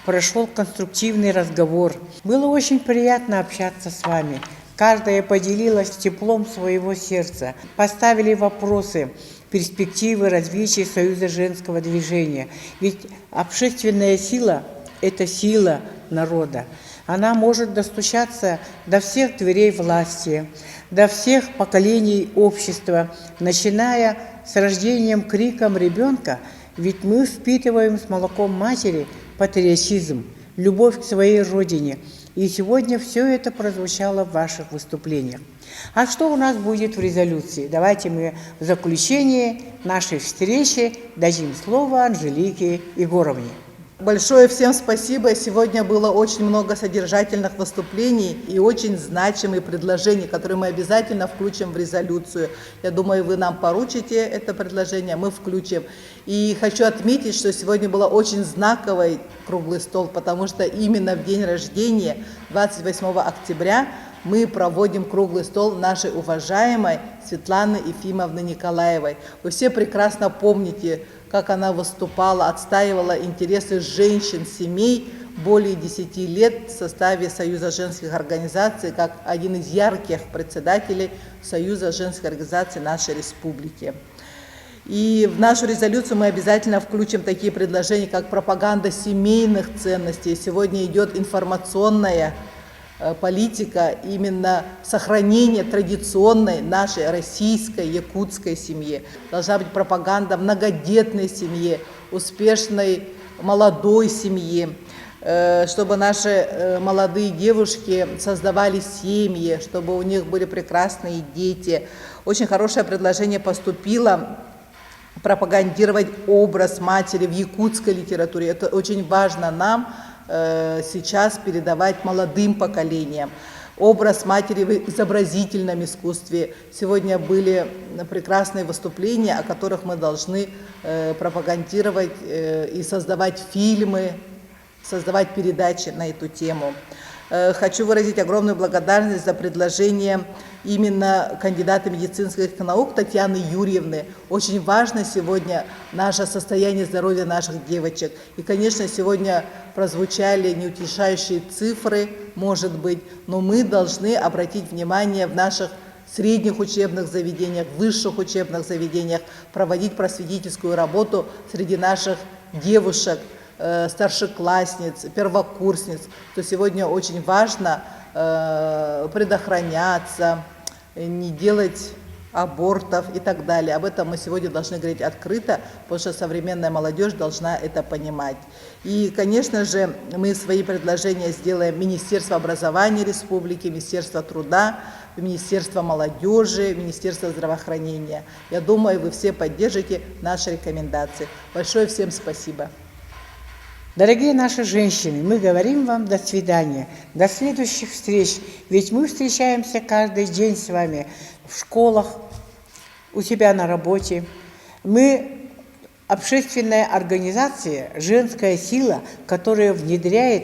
прошел конструктивный разговор. Было очень приятно общаться с вами. Каждая поделилась теплом своего сердца, поставили вопросы, перспективы развития Союза женского движения. Ведь общественная сила – это сила народа. Она может достучаться до всех дверей власти, до всех поколений общества, начиная с рождением криком ребенка, ведь мы впитываем с молоком матери патриотизм, любовь к своей родине. И сегодня все это прозвучало в ваших выступлениях. А что у нас будет в резолюции? Давайте мы в заключение нашей встречи дадим слово Анжелике Егоровне. Большое всем спасибо. Сегодня было очень много содержательных выступлений и очень значимые предложения, которые мы обязательно включим в резолюцию. Я думаю, вы нам поручите это предложение, мы включим. И хочу отметить, что сегодня был очень знаковый круглый стол, потому что именно в день рождения, 28 октября, мы проводим круглый стол нашей уважаемой Светланы Ефимовны Николаевой. Вы все прекрасно помните, как она выступала, отстаивала интересы женщин, семей более 10 лет в составе Союза женских организаций, как один из ярких председателей Союза женских организаций нашей республики. И в нашу резолюцию мы обязательно включим такие предложения, как пропаганда семейных ценностей. Сегодня идет информационная политика именно сохранения традиционной нашей российской, якутской семьи. Должна быть пропаганда многодетной семьи, успешной молодой семьи, чтобы наши молодые девушки создавали семьи, чтобы у них были прекрасные дети. Очень хорошее предложение поступило пропагандировать образ матери в якутской литературе. Это очень важно нам сейчас передавать молодым поколениям. Образ матери в изобразительном искусстве. Сегодня были прекрасные выступления, о которых мы должны пропагандировать и создавать фильмы, создавать передачи на эту тему. Хочу выразить огромную благодарность за предложение именно кандидата медицинских наук Татьяны Юрьевны. Очень важно сегодня наше состояние здоровья наших девочек. И, конечно, сегодня прозвучали неутешающие цифры, может быть, но мы должны обратить внимание в наших средних учебных заведениях, высших учебных заведениях, проводить просветительскую работу среди наших девушек, старшеклассниц, первокурсниц, то сегодня очень важно предохраняться, не делать абортов и так далее. Об этом мы сегодня должны говорить открыто, потому что современная молодежь должна это понимать. И, конечно же, мы свои предложения сделаем Министерство образования Республики, Министерство труда, Министерство молодежи, Министерство здравоохранения. Я думаю, вы все поддержите наши рекомендации. Большое всем спасибо. Дорогие наши женщины, мы говорим вам до свидания, до следующих встреч, ведь мы встречаемся каждый день с вами в школах, у себя на работе. Мы общественная организация, женская сила, которая внедряет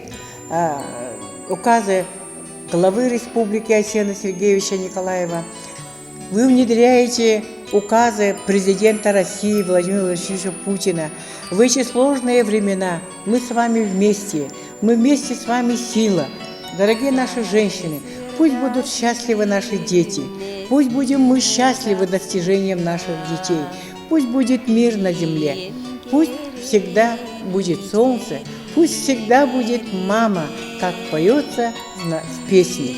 указы главы Республики Арсена Сергеевича Николаева. Вы внедряете указы президента России Владимира Владимировича Путина. В эти сложные времена мы с вами вместе, мы вместе с вами сила. Дорогие наши женщины, пусть будут счастливы наши дети, пусть будем мы счастливы достижением наших детей, пусть будет мир на земле, пусть всегда будет солнце, пусть всегда будет мама, как поется в песне.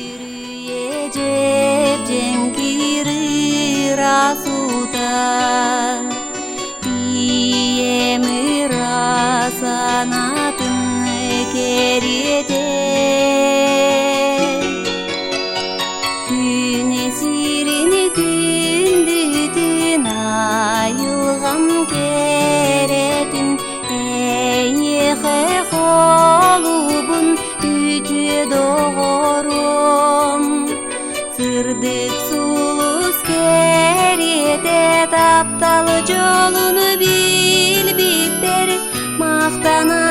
Ayılgam keretin ey ырдык сулус керете тапталы жолуну билбиптер мактана